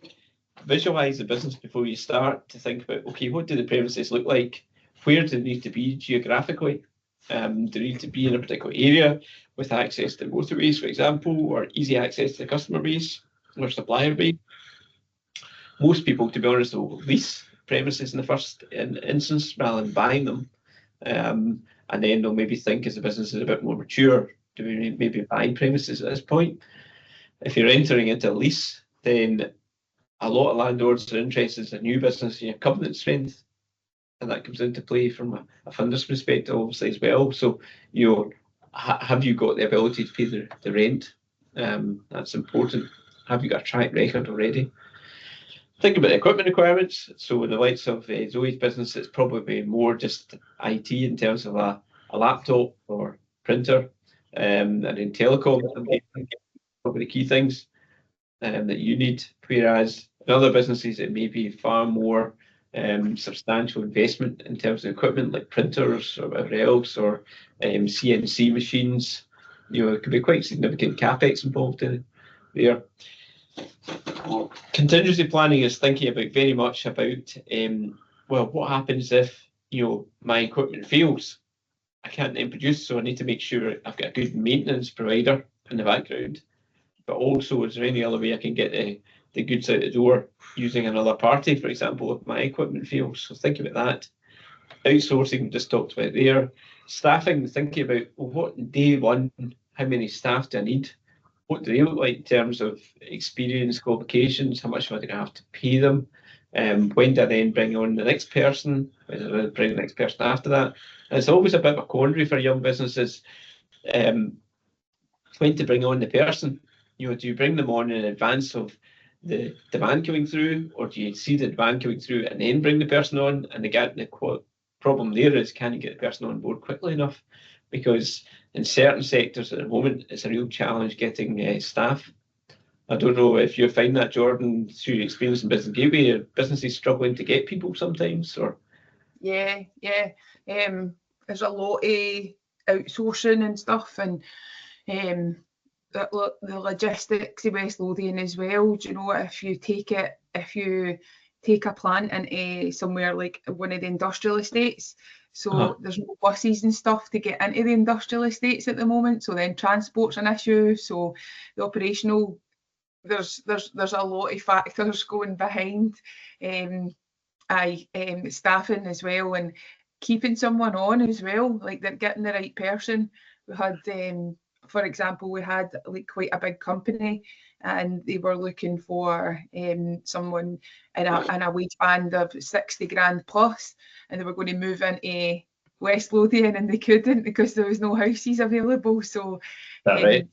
Speaker 2: visualize the business before you start, to think about, okay, what do the premises look like? Where do they need to be geographically? Do they need to be in a particular area with access to motorways, for example, or easy access to the customer base or supplier base? Most people, to be honest, will lease premises in the first instance rather than buying them. And then they'll maybe think, as the business is a bit more mature, do we maybe buy premises at this point? If you're entering into a lease, then a lot of landlords are interested in a new business and your covenant strength, and that comes into play from a funder's perspective, obviously, as well. So, have you got the ability to pay the rent? That's important. Have you got a track record already? Think about equipment requirements. So in the likes of Zoe's business, it's probably more just IT in terms of a laptop or printer, and in telecom, probably the key things that you need. Whereas in other businesses, it may be far more substantial investment in terms of equipment, like printers or whatever else, or CNC machines. It could be quite significant capex involved in there. Contingency planning is thinking about very much about, well, what happens if my equipment fails? I can't then produce, so I need to make sure I've got a good maintenance provider in the background. But also, is there any other way I can get the goods out the door using another party, for example, if my equipment fails? So think about that. Outsourcing, we just talked about there. Staffing, thinking about, well, what day one, how many staff do I need? What do they look like in terms of experience, qualifications? How much am I going to have to pay them? When do I then bring on the next person? When do I bring the next person after that? And it's always a bit of a quandary for young businesses. when to bring on the person. You know, do you bring them on in advance of the demand coming through, or do you see the demand coming through and then bring the person on? And the problem there is, can you get the person on board quickly enough? Because in certain sectors at the moment, it's a real challenge getting staff. I don't know if you find that, Jordan, through your experience in Business Gateway, are businesses struggling to get people sometimes, or?
Speaker 4: Yeah. There's a lot of outsourcing and stuff, and the logistics of West Lothian as well. Do you know, if you take a plant into somewhere like one of the industrial estates, so there's no buses and stuff to get into the industrial estates at the moment, so then transport's an issue. So the operational, there's a lot of factors going behind staffing as well, and keeping someone on as well, like they're getting the right person. We had for example, we had like quite a big company, and they were looking for someone in a wage band of 60 grand plus, and they were going to move into West Lothian, and they couldn't because there was no houses available. So
Speaker 2: right?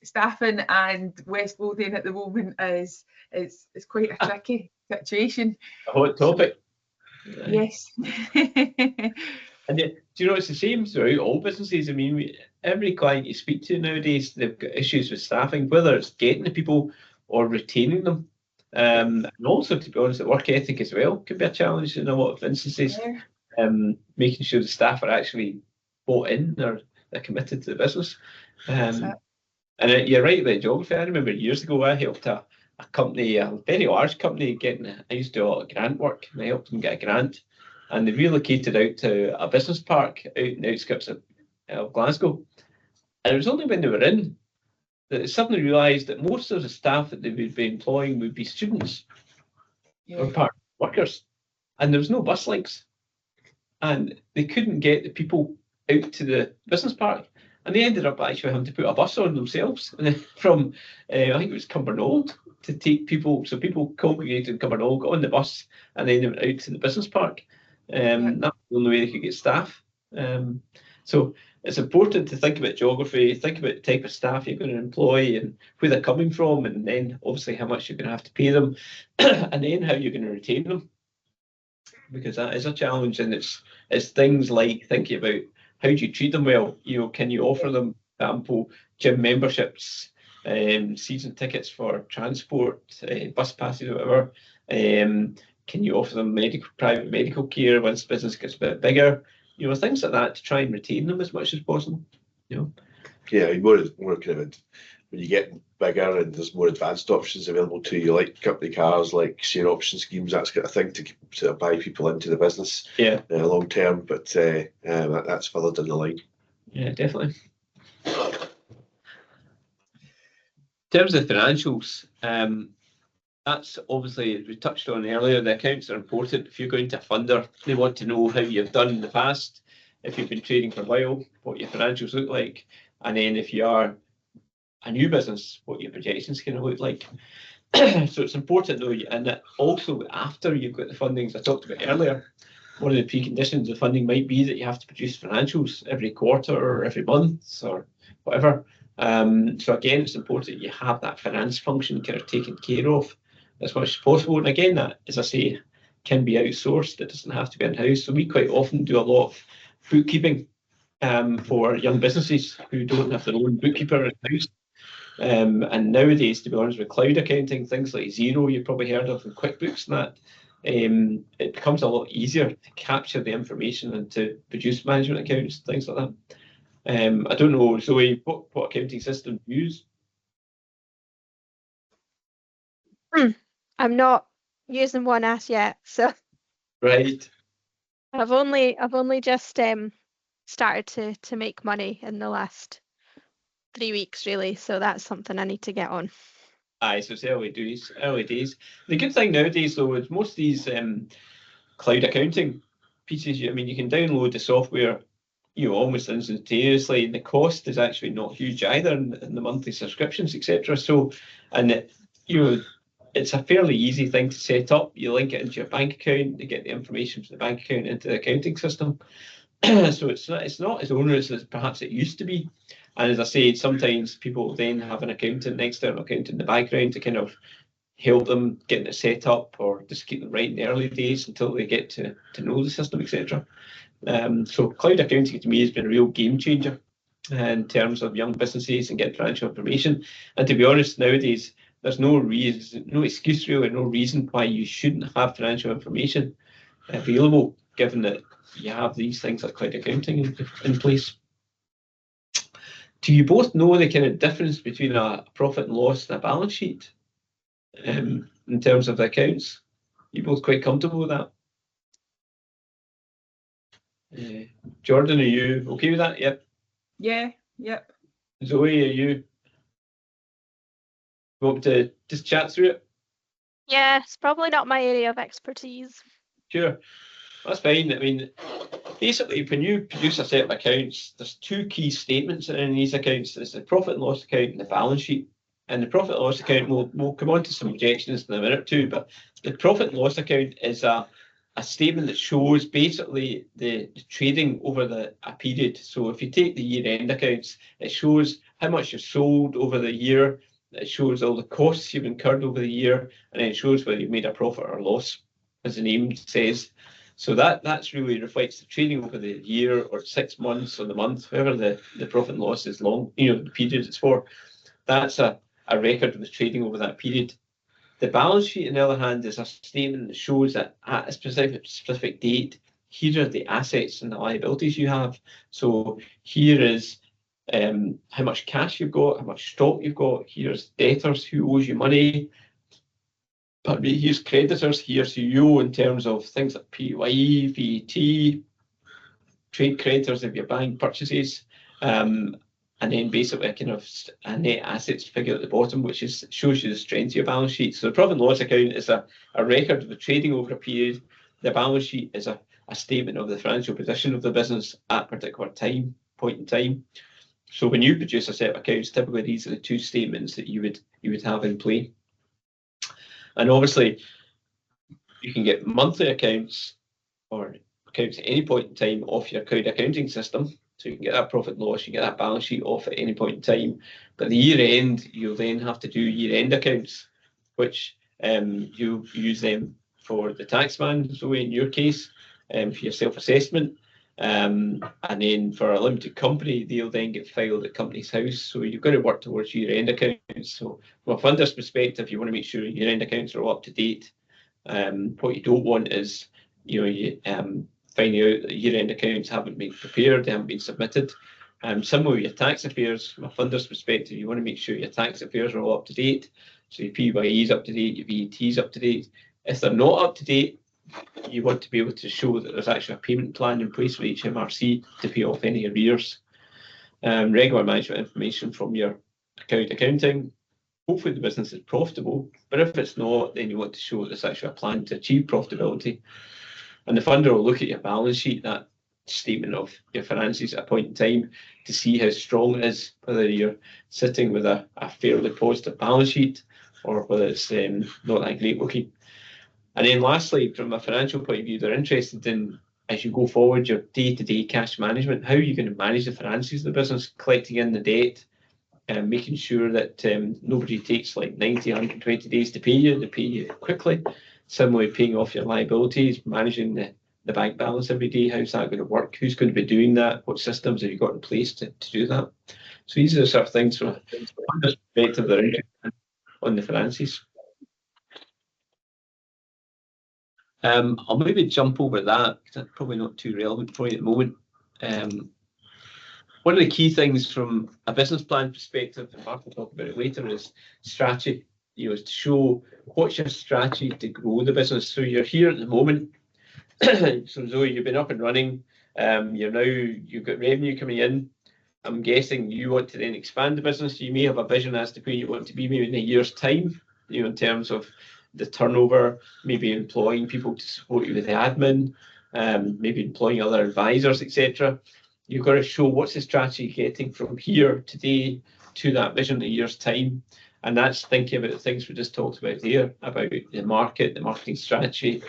Speaker 4: Staffing and West Lothian at the moment is quite a tricky situation.
Speaker 2: A hot topic.
Speaker 4: Yes.
Speaker 2: And do you know, it's the same throughout all businesses. I mean, every client you speak to nowadays, they've got issues with staffing, whether it's getting the people or retaining them. And also, to be honest, the work ethic as well can be a challenge in a lot of instances.
Speaker 4: Yeah.
Speaker 2: Making sure the staff are actually bought in, or they're committed to the business. And you're right about geography. I remember years ago I helped a company, a very large company, I used to do a lot of grant work, and I helped them get a grant. And they relocated out to a business park out in the outskirts of Glasgow. And it was only when they were in that they suddenly realised that most of the staff that they would be employing would be students or part workers. And there was no bus links. And they couldn't get the people out to the business park. And they ended up actually having to put a bus on themselves from, I think it was Cumbernauld, to take people. So people congregated in Cumbernauld, got on the bus, and then they went out to the business park. That was the only way they could get staff. So it's important to think about geography, think about the type of staff you're going to employ and where they're coming from, and then obviously how much you're going to have to pay them, and then how you're going to retain them, because that is a challenge. And it's things like thinking about how do you treat them well. You know, can you offer them, for example, gym memberships, season tickets for transport, bus passes, or whatever. Can you offer them private medical care once the business gets a bit bigger? You know, things like that to try and retain them as much as possible. You know.
Speaker 1: Yeah, more kind of when you get bigger and there's more advanced options available to you, like company cars, like share option schemes, that's kind of thing to sort of buy people into the business.
Speaker 2: Yeah.
Speaker 1: Long term, but that's further down the line.
Speaker 2: Yeah, definitely. In terms of financials, that's obviously, as we touched on earlier, the accounts are important. If you're going to a funder, they want to know how you've done in the past, if you've been trading for a while, what your financials look like, and then if you are a new business, what your projections can look like. So it's important though, and that also after you've got the funding, as I talked about earlier, one of the preconditions of funding might be that you have to produce financials every quarter or every month or whatever. So again, it's important you have that finance function kind of taken care of as much as possible. And again, that, as I say, can be outsourced. It doesn't have to be in-house. So we quite often do a lot of bookkeeping for young businesses who don't have their own bookkeeper in-house. And nowadays, to be honest, with cloud accounting, things like Xero you've probably heard of, and QuickBooks and that, it becomes a lot easier to capture the information and to produce management accounts, things like that. I don't know, Zoe, what accounting system do you use?
Speaker 3: I'm not using one as yet, so
Speaker 2: Right.
Speaker 3: I've only just started to make money in the last 3 weeks, really. So that's something I need to get on.
Speaker 2: Aye, so it's early days. The good thing nowadays, though, is most of these cloud accounting pieces, I mean, you can download the software, you know, almost instantaneously, and the cost is actually not huge either in the monthly subscriptions, etc. So, and you know, it's a fairly easy thing to set up. You link it into your bank account, you get the information from the bank account into the accounting system. So it's not as onerous as perhaps it used to be. And as I said, sometimes people then have an accountant, an external accountant in the background to kind of help them getting it set up, or just keep them right in the early days until they get to know the system, etc. So cloud accounting to me has been a real game changer in terms of young businesses and getting financial information. And to be honest, nowadays there's no reason, no excuse really, no reason why you shouldn't have financial information available, given that you have these things like cloud accounting in place. Do you both know the kind of difference between a profit and loss and a balance sheet in terms of the accounts? You both quite comfortable with that? Jordan, are you okay with that? Yep.
Speaker 4: Yeah, yep.
Speaker 2: Zoe, are you want to just chat through it?
Speaker 3: Yeah, it's probably not my area of expertise.
Speaker 2: Sure, that's fine. I mean, basically, when you produce a set of accounts, there's two key statements in these accounts. There's the profit and loss account and the balance sheet. And the profit and loss account, we'll come on to some objections in a minute or two, but the profit and loss account is a statement that shows basically the trading over a period. So if you take the year-end accounts, it shows how much you've sold over the year, it shows all the costs you've incurred over the year, and then it shows whether you've made a profit or a loss, as the name says. So that's really reflects the trading over the year or 6 months or the month, whatever the profit and loss is long, the period it's for. That's a record of the trading over that period. The balance sheet, on the other hand, is a statement that shows that at a specific date, here are the assets and the liabilities you have. So here is how much cash you've got, how much stock you've got. Here's debtors, who owes you money. Here's creditors, here's who you owe in terms of things like PAYE, VAT, trade creditors if you're buying purchases. And then basically a kind of a net assets figure at the bottom, which shows you the strength of your balance sheet. So the profit and loss account is a record of the trading over a period. The balance sheet is a statement of the financial position of the business at a particular point in time. So when you produce a set of accounts, typically these are the two statements that you would have in play. And obviously, you can get monthly accounts or accounts at any point in time off your cloud accounting system. So you can get that profit and loss, you get that balance sheet off at any point in time. But the year end, you'll then have to do year end accounts, which you use them for the taxman, so in your case, for your self-assessment. And then for a limited company, they'll then get filed at Companies House. So you've got to work towards year end accounts. So from a funder's perspective, you want to make sure year end accounts are all up to date. What you don't want is, finding out that year-end accounts haven't been prepared, they haven't been submitted. Similar with your tax affairs, from a funder's perspective, you want to make sure your tax affairs are all up to date. So your PAYE is up to date, your VAT is up to date. If they're not up to date, you want to be able to show that there's actually a payment plan in place with HMRC to pay off any arrears. Regular management information from your accounting. Hopefully the business is profitable, but if it's not, then you want to show that there's actually a plan to achieve profitability. And the funder will look at your balance sheet, that statement of your finances at a point in time, to see how strong it is, whether you're sitting with a fairly positive balance sheet or whether it's not that great looking. And then lastly, from a financial point of view, they're interested in, as you go forward, your day-to-day cash management. How are you going to manage the finances of the business, collecting in the debt, and making sure that nobody takes like 90, 120 days to pay you, they pay you quickly. Similarly, paying off your liabilities, managing the bank balance every day. How's that going to work? Who's going to be doing that? What systems have you got in place to do that? So these are the sort of things from a perspective that are interested on the finances. I'll maybe jump over that because that's probably not too relevant for you at the moment. One of the key things from a business plan perspective, and Mark will talk about it later, is strategy. Is to show what's your strategy to grow the business. So you're here at the moment. So Zoe, you've been up and running. You've got revenue coming in. I'm guessing you want to then expand the business. You may have a vision as to where you want to be maybe in a year's time, in terms of the turnover, maybe employing people to support you with the admin, maybe employing other advisors, etc. You've got to show what's the strategy getting from here today to that vision in a year's time. And that's thinking about the things we just talked about there, about the market, the marketing strategy,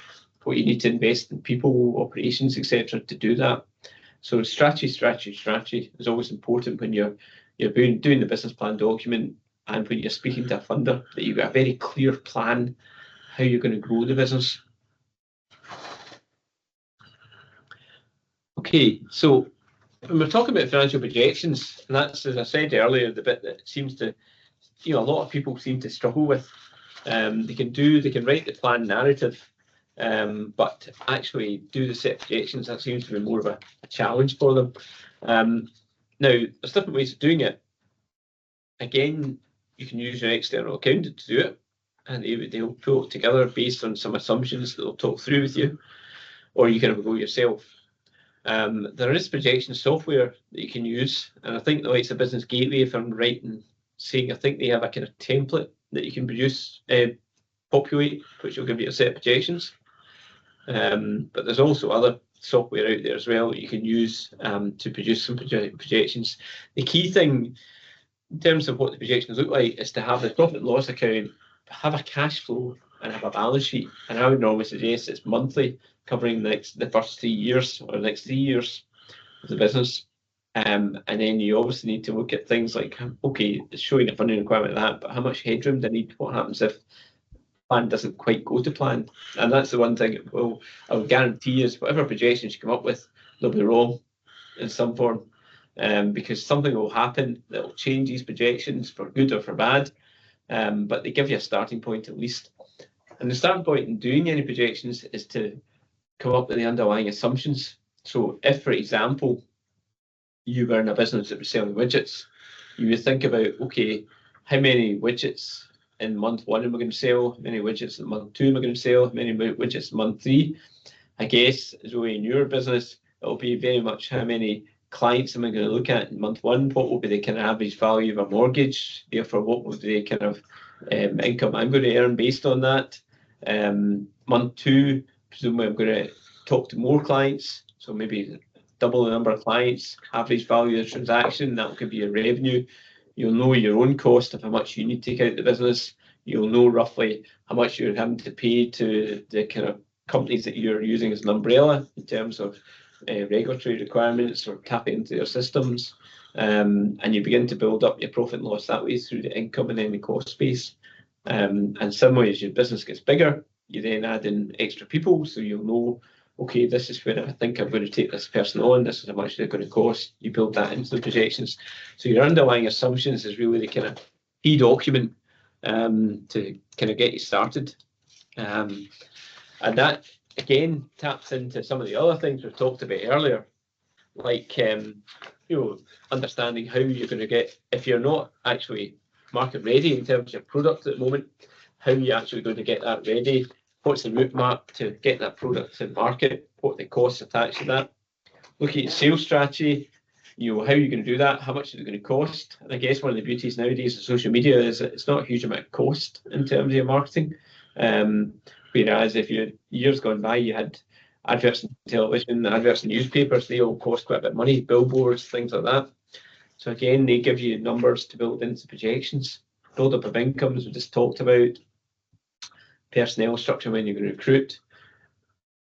Speaker 2: what you need to invest in people, operations, etc. to do that. So strategy is always important when you're doing the business plan document and when you're speaking to a funder, that you've got a very clear plan how you're going to grow the business. Okay, so when we're talking about financial projections, and that's, as I said earlier, the bit that seems to, a lot of people seem to struggle with. They can write the plan narrative, but actually do the set projections, that seems to be more of a challenge for them. Now, there's different ways of doing it. Again, you can use your external accountant to do it, and they'll pull it together based on some assumptions that they'll talk through with you, or you can have a go yourself. There is projection software that you can use, and I think the likes of Business Gateway, if I'm right in saying, I think they have a kind of template that you can produce, populate, which will give you a set of projections. But there's also other software out there as well that you can use to produce some projections. The key thing in terms of what the projections look like is to have the profit and loss account, have a cash flow, and have a balance sheet. And I would normally suggest it's monthly, covering the first 3 years or the next 3 years of the business. And then you obviously need to look at things like, okay, it's showing a funding requirement of that, but how much headroom do I need? What happens if plan doesn't quite go to plan? And that's the one thing I will guarantee is whatever projections you come up with, they'll be wrong in some form, because something will happen that will change these projections for good or for bad, but they give you a starting point at least. And the starting point in doing any projections is to come up with the underlying assumptions. So if, for example, you were in a business that was selling widgets, you would think about, okay, how many widgets in month 1 am I going to sell? How many widgets in month 2 am I going to sell? How many widgets in month 3? I guess, as well in your business, it'll be very much how many clients am I going to look at in month 1? What will be the kind of average value of a mortgage? Therefore, what will be the kind of income I'm going to earn based on that? Month 2, presumably I'm going to talk to more clients, so maybe double the number of clients, average value of the transaction, that could be your revenue. You'll know your own cost of how much you need to take out the business. You'll know roughly how much you're having to pay to the kind of companies that you're using as an umbrella in terms of regulatory requirements or tapping into their systems. And you begin to build up your profit and loss that way through the income and then the cost base. And similarly, as your business gets bigger, you then add in extra people, so you'll know, okay, this is where I think I'm going to take this person on, this is how much they're going to cost. You build that into the projections. So your underlying assumptions is really the kind of key document to kind of get you started. And that, again, taps into some of the other things we've talked about earlier, like understanding how you're going to get, if you're not actually market ready in terms of your product at the moment, how are you actually going to get that ready? What's the route map to get that product to market? What are the costs attached to that? Looking at sales strategy, how are you going to do that? How much is it going to cost? And I guess one of the beauties nowadays of social media is that it's not a huge amount of cost in terms of your marketing. Whereas if you years gone by, you had adverts in television, adverts in newspapers, they all cost quite a bit of money, billboards, things like that. So again, they give you numbers to build into projections. Build up of income, as we just talked about. Personnel structure when you're going to recruit.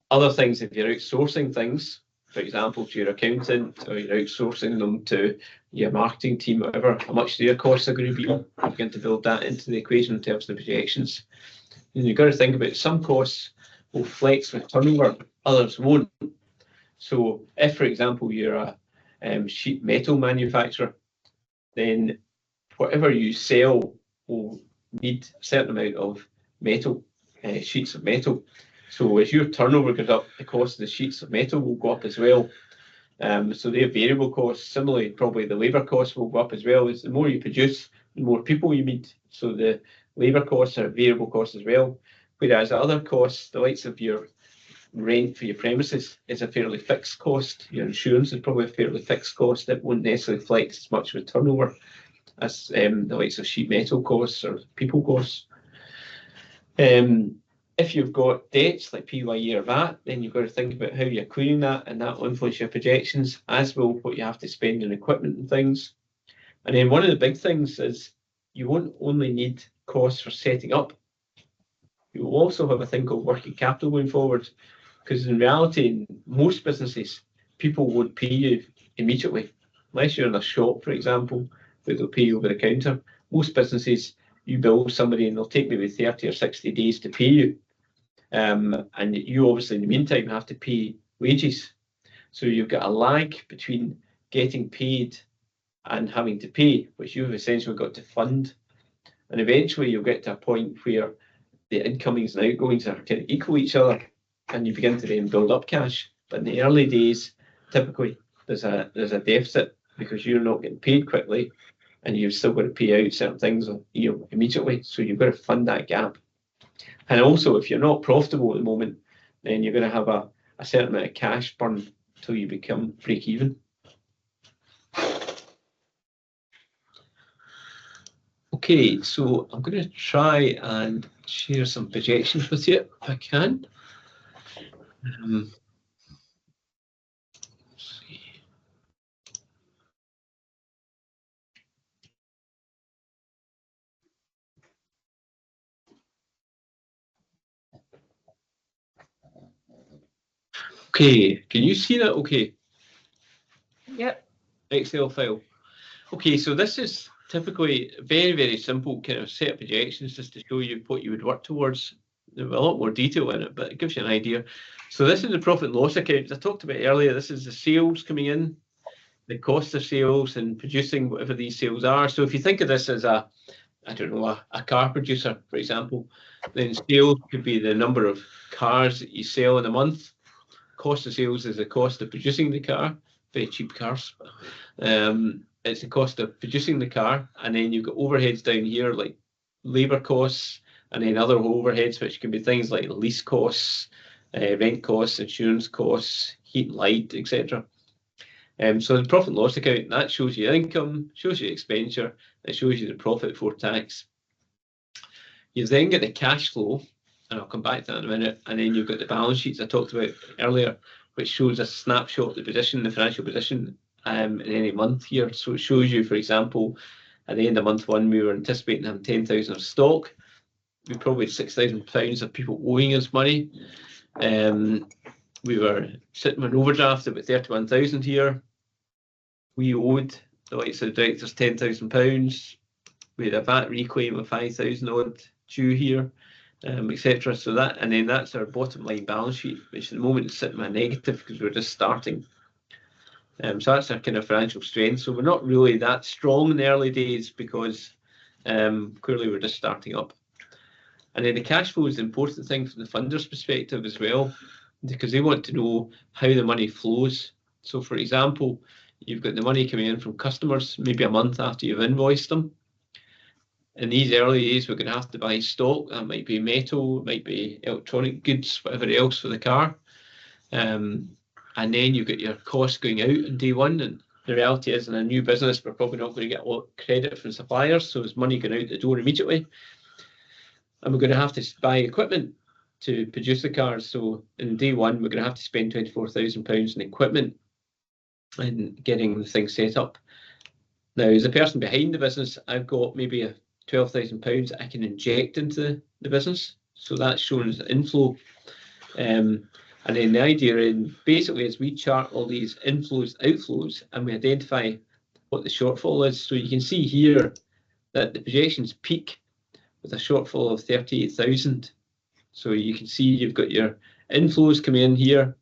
Speaker 2: Other things, if you're outsourcing things, for example, to your accountant, or you're outsourcing them to your marketing team, whatever, how much their costs are going to be, you begin to build that into the equation in terms of the projections. And you've got to think about some costs will flex with turnover, others won't. So if, for example, you're a sheet metal manufacturer, then whatever you sell will need a certain amount of metal, sheets of metal. So as your turnover goes up, the cost of the sheets of metal will go up as well. So their variable costs, similarly, probably the labour costs will go up as well. As the more you produce, the more people you need. So the labour costs are variable costs as well. Whereas other costs, the likes of your rent for your premises is a fairly fixed cost. Your insurance is probably a fairly fixed cost. It won't necessarily flex as much with turnover as the likes of sheet metal costs or people costs. If you've got debts like PYE or VAT, then you've got to think about how you're clearing that, and that will influence your projections, as will what you have to spend on equipment and things. And then one of the big things is you won't only need costs for setting up. You will also have a thing called working capital going forward, because in reality, in most businesses, people would pay you immediately. Unless you're in a shop, for example, where they'll pay you over the counter. Most businesses, you bill somebody and they'll take maybe 30 or 60 days to pay you. And you obviously in the meantime have to pay wages. So you've got a lag between getting paid and having to pay, which you've essentially got to fund. And eventually you'll get to a point where the incomings and outgoings are kind of equal each other, and you begin to then build up cash. But in the early days, typically there's a deficit because you're not getting paid quickly, and you've still got to pay out certain things immediately. So you've got to fund that gap. And also, if you're not profitable at the moment, then you're going to have a certain amount of cash burn until you become break even. Okay, so I'm going to try and share some projections with you if I can. Let's see. Okay, can you see that okay?
Speaker 4: Yep.
Speaker 2: Excel file. Okay, so this is typically very, very simple kind of set of projections just to show you what you would work towards. There's a lot more detail in it, but it gives you an idea. So this is the profit and loss account. As I talked about earlier, this is the sales coming in, the cost of sales and producing whatever these sales are. So if you think of this as a car producer, for example, then sales could be the number of cars that you sell in a month. Cost of sales is the cost of producing the car. Very cheap cars. It's the cost of producing the car, and then you've got overheads down here like labour costs, and then other overheads, which can be things like lease costs, rent costs, insurance costs, heat and light, etc. So the profit and loss account, that shows you income, shows you expenditure, it shows you the profit before tax. You've then got the cash flow, and I'll come back to that in a minute, and then you've got the balance sheets I talked about earlier, which shows a snapshot of the position, the financial position in any month here. So it shows you, for example, at the end of month one, we were anticipating having 10,000 of stock. We probably had £6,000 of people owing us money. We were sitting with an overdraft about 31,000 here. We owed the likes of the directors £10,000. We had a VAT reclaim of 5,000 odd due here, etc. So that, and then that's our bottom line balance sheet, which at the moment is sitting at a negative because we're just starting. So that's our kind of financial strength. So we're not really that strong in the early days because clearly we're just starting up. And then the cash flow is the important thing from the funder's perspective as well, because they want to know how the money flows. So for example, you've got the money coming in from customers maybe a month after you've invoiced them. In these early days, we're going to have to buy stock. That might be metal, it might be electronic goods, whatever else for the car. And then you've got your costs going out in day one. And the reality is, in a new business, we're probably not going to get a lot of credit from suppliers. So there's money going out the door immediately. And we're going to have to buy equipment to produce the cars. So in day one, we're going to have to spend £24,000 in equipment and getting the thing set up. Now, as a person behind the business, I've got maybe a £12,000 I can inject into the business. So that's shown as inflow. And then the idea in basically is we chart all these inflows, outflows, and we identify what the shortfall is. So you can see here that the projections peak with a shortfall of 38,000. So you can see you've got your inflows coming in here,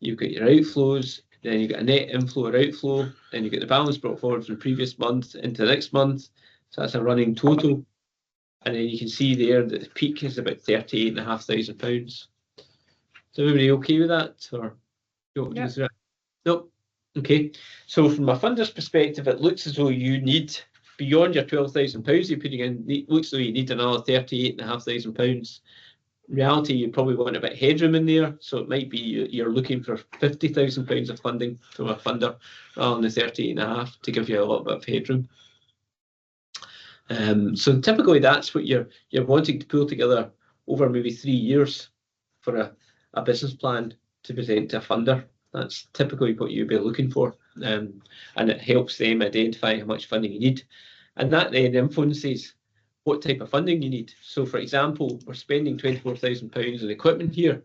Speaker 2: you've got your outflows, then you've got a net inflow or outflow, then you've got the balance brought forward from the previous month into the next month. So that's a running total. And then you can see there that the peak is about £38,500. Is everybody okay with that? Or don't
Speaker 4: Yep.
Speaker 2: go through it? Nope. Okay. So from a funder's perspective, it looks as though you need, beyond your £12,000 you're putting in, it looks as though you need another £38,500. In reality, you probably want a bit of headroom in there. So it might be you're looking for £50,000 of funding from a funder rather than the 38.5 to give you a little bit of headroom. So typically that's what you're wanting to pull together over maybe 3 years for a business plan to present to a funder. That's typically what you'd be looking for, and it helps them identify how much funding you need, and that then influences what type of funding you need. So for example, we're spending £24,000 on equipment here.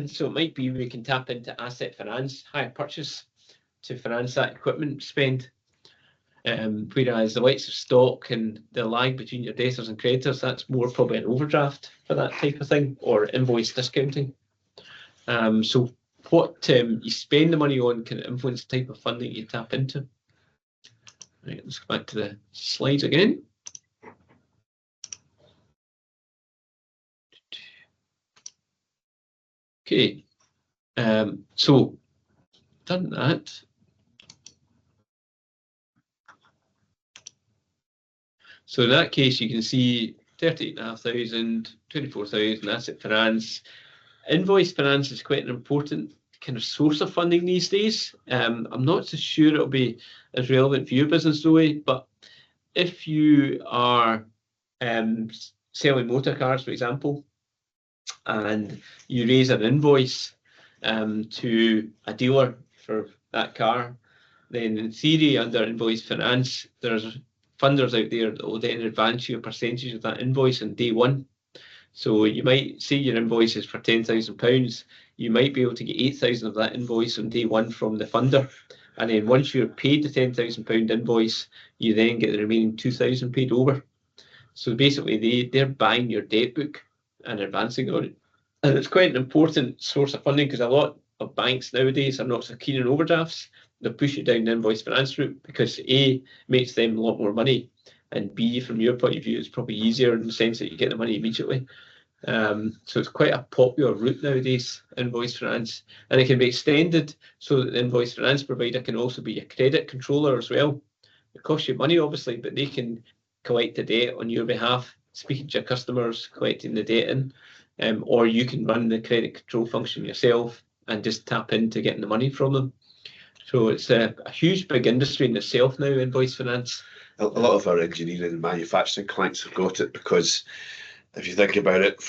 Speaker 2: So it might be we can tap into asset finance, hire purchase to finance that equipment spend. Whereas the likes of stock and the lag between your debtors and creditors, that's more probably an overdraft for that type of thing, or invoice discounting. So what you spend the money on can influence the type of funding you tap into. Right, let's go back to the slides again. Okay, so done that. So in that case, you can see 38,500, 24,000 asset finance. Invoice finance is quite an important kind of source of funding these days. I'm not so sure it'll be as relevant for your business, Zoe, but if you are selling motor cars, for example, and you raise an invoice to a dealer for that car, then in theory, under invoice finance, there's funders out there that will then advance you a percentage of that invoice on day one. So you might say your invoice is for £10,000. You might be able to get 8,000 of that invoice on day one from the funder. And then once you're paid the £10,000 invoice, you then get the remaining 2,000 paid over. So basically they're buying your debt book and advancing on it. And it's quite an important source of funding because a lot of banks nowadays are not so keen on overdrafts. They'll push it down the invoice finance route because A, makes them a lot more money, and B, from your point of view, it's probably easier in the sense that you get the money immediately. So it's quite a popular route nowadays, invoice finance, and it can be extended so that the invoice finance provider can also be a credit controller as well. It costs you money, obviously, but they can collect the debt on your behalf, speaking to your customers, collecting the debt in, or you can run the credit control function yourself and just tap into getting the money from them. So it's a huge, big industry in itself now, invoice finance.
Speaker 1: A lot of our engineering and manufacturing clients have got it because if you think about it,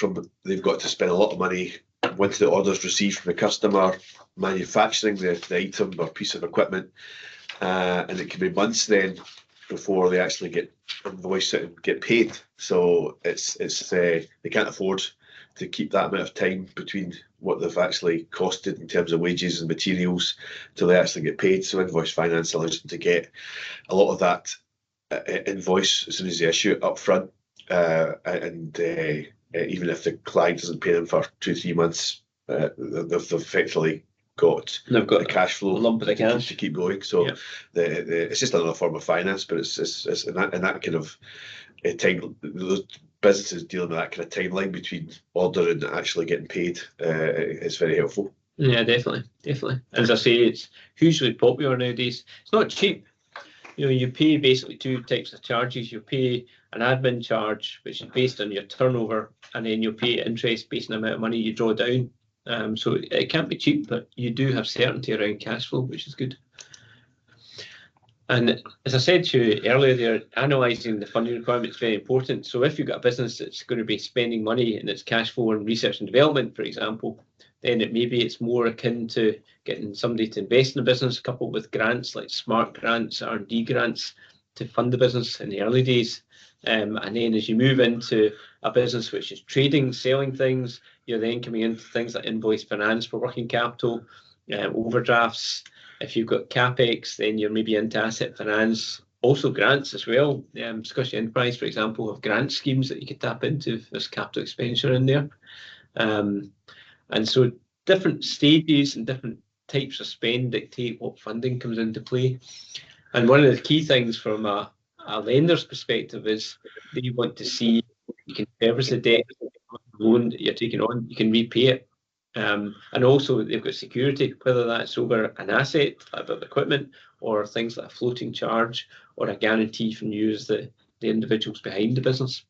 Speaker 1: they've got to spend a lot of money once the order's received from the customer, manufacturing the item or piece of equipment, and it can be months then before they actually get invoiced and get paid. So it's they can't afford to keep that amount of time between what they've actually costed in terms of wages and materials till they actually get paid. So invoice finance allows them to get a lot of that invoice as soon as they issue it up front, and even if the client doesn't pay them for 2-3 months, they've effectively got the cash flow,
Speaker 2: a lump of the cash
Speaker 1: to keep going. So yeah. It's just another form of finance, but it's in that kind of time. Those businesses dealing with that kind of timeline between order and actually getting paid is very helpful.
Speaker 2: Yeah, definitely. As I say, it's hugely popular nowadays. It's not cheap. You know, you pay basically two types of charges. You pay an admin charge, which is based on your turnover, and then you pay interest based on the amount of money you draw down. So it can't be cheap, but you do have certainty around cash flow, which is good. And as I said to you earlier, there, analysing the funding requirement is very important. So if you've got a business that's going to be spending money in its cash flow and research and development, for example, then it's more akin to getting somebody to invest in a business, coupled with grants like smart grants, R&D grants to fund the business in the early days. And then as you move into a business which is trading, selling things, you're then coming into things like invoice finance for working capital, overdrafts. If you've got CapEx, then you're maybe into asset finance, also grants as well. Scottish Enterprise, for example, have grant schemes that you could tap into if there's capital expenditure in there. And so different stages and different types of spend dictate what funding comes into play. And one of the key things from a lender's perspective is they want to see you can service the debt, loan that you're taking on, you can repay it. And also they've got security, whether that's over an asset, like of equipment, or things like a floating charge or a guarantee from you as the individuals behind the business.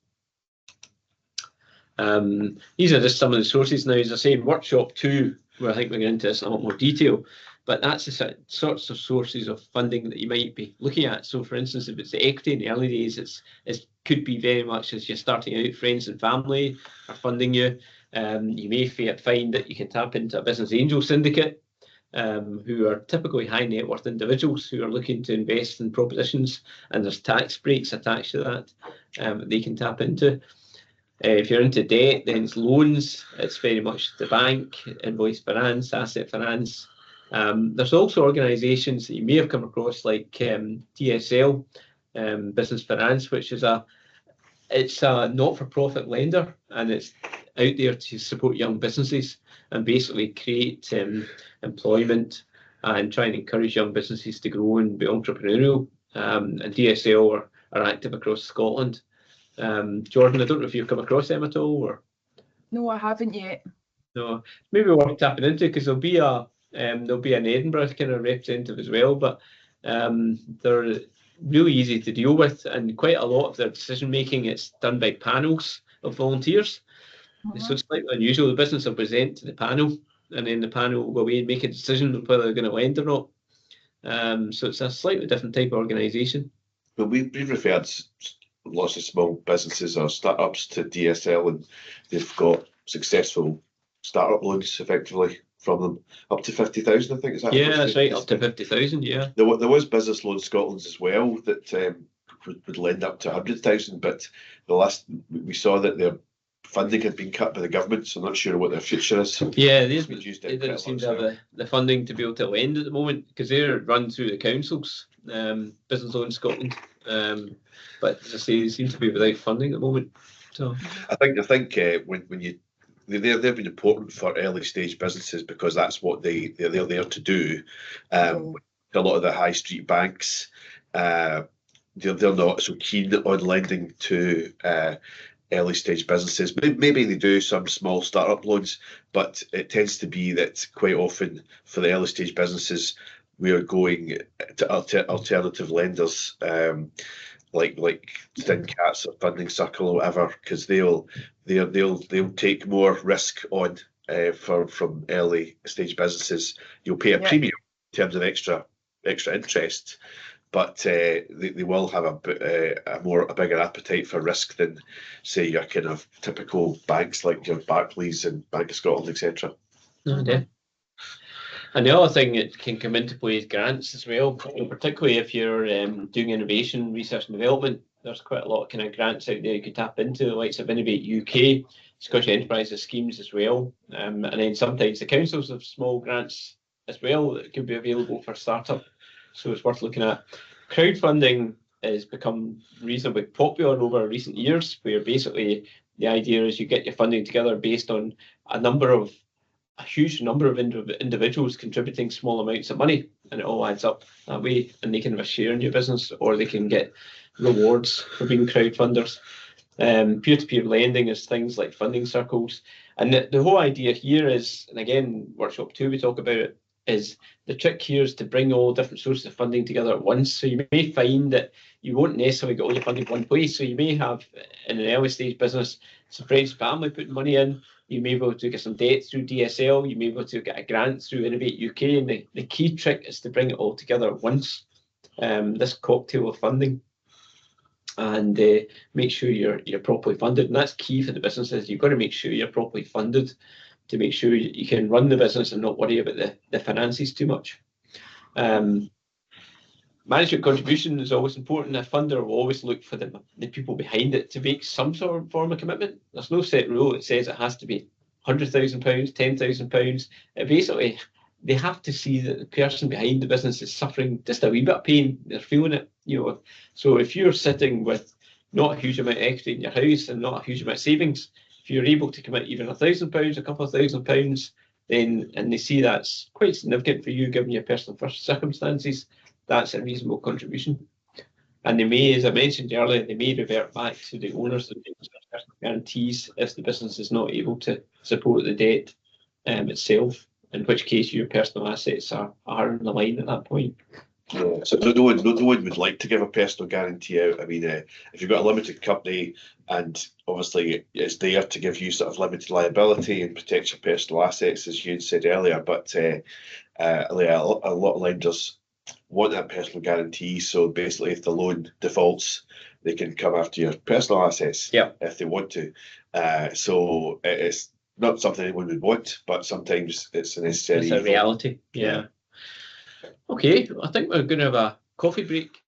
Speaker 2: These are just some of the sources now. As I say, in Workshop 2, where I think we're going into this in a lot more detail, but that's the sorts of sources of funding that you might be looking at. So for instance, if it's the equity in the early days, it could be very much as you're starting out, friends and family are funding you. You may find that you can tap into a business angel syndicate, who are typically high net worth individuals who are looking to invest in propositions, and there's tax breaks attached to that they can tap into. If you're into debt, then it's loans. It's very much the bank, invoice finance, asset finance. There's also organisations that you may have come across like DSL, Business Finance, which is it's a not-for-profit lender, and it's out there to support young businesses and basically create employment and try and encourage young businesses to grow and be entrepreneurial. And DSL are active across Scotland. Jordan, I don't know if you've come across them at all, or
Speaker 4: No, I haven't yet.
Speaker 2: no, maybe worth tapping into, because there'll be an Edinburgh kind of representative as well, but they're really easy to deal with, and quite a lot of their decision making is done by panels of volunteers. So it's slightly unusual. The business will present to the panel, and then the panel will go away and make a decision of whether they're going to lend or not. So it's a slightly different type of organisation.
Speaker 1: Well, we've referred lots of small businesses or startups to DSL, and they've got successful startup loans effectively from them, up to 50,000, I think. Is that?
Speaker 2: Yeah, that's right, up to 50,000. Yeah.
Speaker 1: There was Business Loan Scotland as well that would lend up to 100,000, but we saw that their funding had been cut by the government, so I'm not sure what their future is.
Speaker 2: Yeah, they didn't seem to have the funding to be able to lend at the moment, because they're run through the councils, Business Loan Scotland. But as I say, they seem to be without funding at the moment. So
Speaker 1: I think when you they've been important for early stage businesses, because that's what they're there to do. A lot of the high street banks, they're not so keen on lending to early stage businesses. Maybe they do some small startup loans, but it tends to be that quite often for the early stage businesses, we are going to alternative lenders, like Stingcats or Funding Circle or whatever, because they'll take more risk on from early stage businesses. You'll pay a premium in terms of extra interest, but they will have a bigger appetite for risk than, say, your kind of typical banks like your Barclays and Bank of Scotland, etc.
Speaker 2: Okay. And the other thing that can come into play is grants as well, particularly if you're doing innovation, research and development. There's quite a lot of kind of grants out there you could tap into, the likes of Innovate UK, Scottish Enterprises schemes as well. And then sometimes the councils have small grants as well that could be available for startup. So it's worth looking at. Crowdfunding has become reasonably popular over recent years, where basically the idea is you get your funding together based on a huge number of individuals contributing small amounts of money, and it all adds up that way, and they can have a share in your business, or they can get rewards for being crowdfunders. Peer-to-peer lending is things like funding circles, and the whole idea here is, and again, workshop 2 we talk about it, is the trick here is to bring all different sources of funding together at once. So you may find that you won't necessarily get all your funding in one place. So you may have, in an early stage business, some friends, family putting money in. You may be able to get some debt through DSL. You may be able to get a grant through Innovate UK. And the key trick is to bring it all together at once, this cocktail of funding, and make sure you're properly funded. And that's key for the businesses. You've got to make sure you're properly funded to make sure you can run the business and not worry about the finances too much. Management contribution is always important. A funder will always look for the people behind it to make some sort of form of commitment. There's no set rule that says it has to be £100,000, £10,000. Basically, they have to see that the person behind the business is suffering just a wee bit of pain. They're feeling it, So if you're sitting with not a huge amount of equity in your house and not a huge amount of savings, if you're able to commit even £1,000, a couple of £1,000, then, and they see that's quite significant for you given your personal circumstances, that's a reasonable contribution. And they may, as I mentioned earlier, they may revert back to the owners of the personal guarantees if the business is not able to support the debt itself, in which case your personal assets are in the line at that point.
Speaker 1: Yeah. So no one would like to give a personal guarantee out. I mean, if you've got a limited company, and obviously it's there to give you sort of limited liability and protect your personal assets, as you said earlier, but a lot of lenders want that personal guarantee. So basically, if the loan defaults, they can come after your personal assets if they want to. So it's not something anyone would want, but sometimes it's a necessary.
Speaker 2: It's a reality. Yeah. Okay, I think we're going to have a coffee break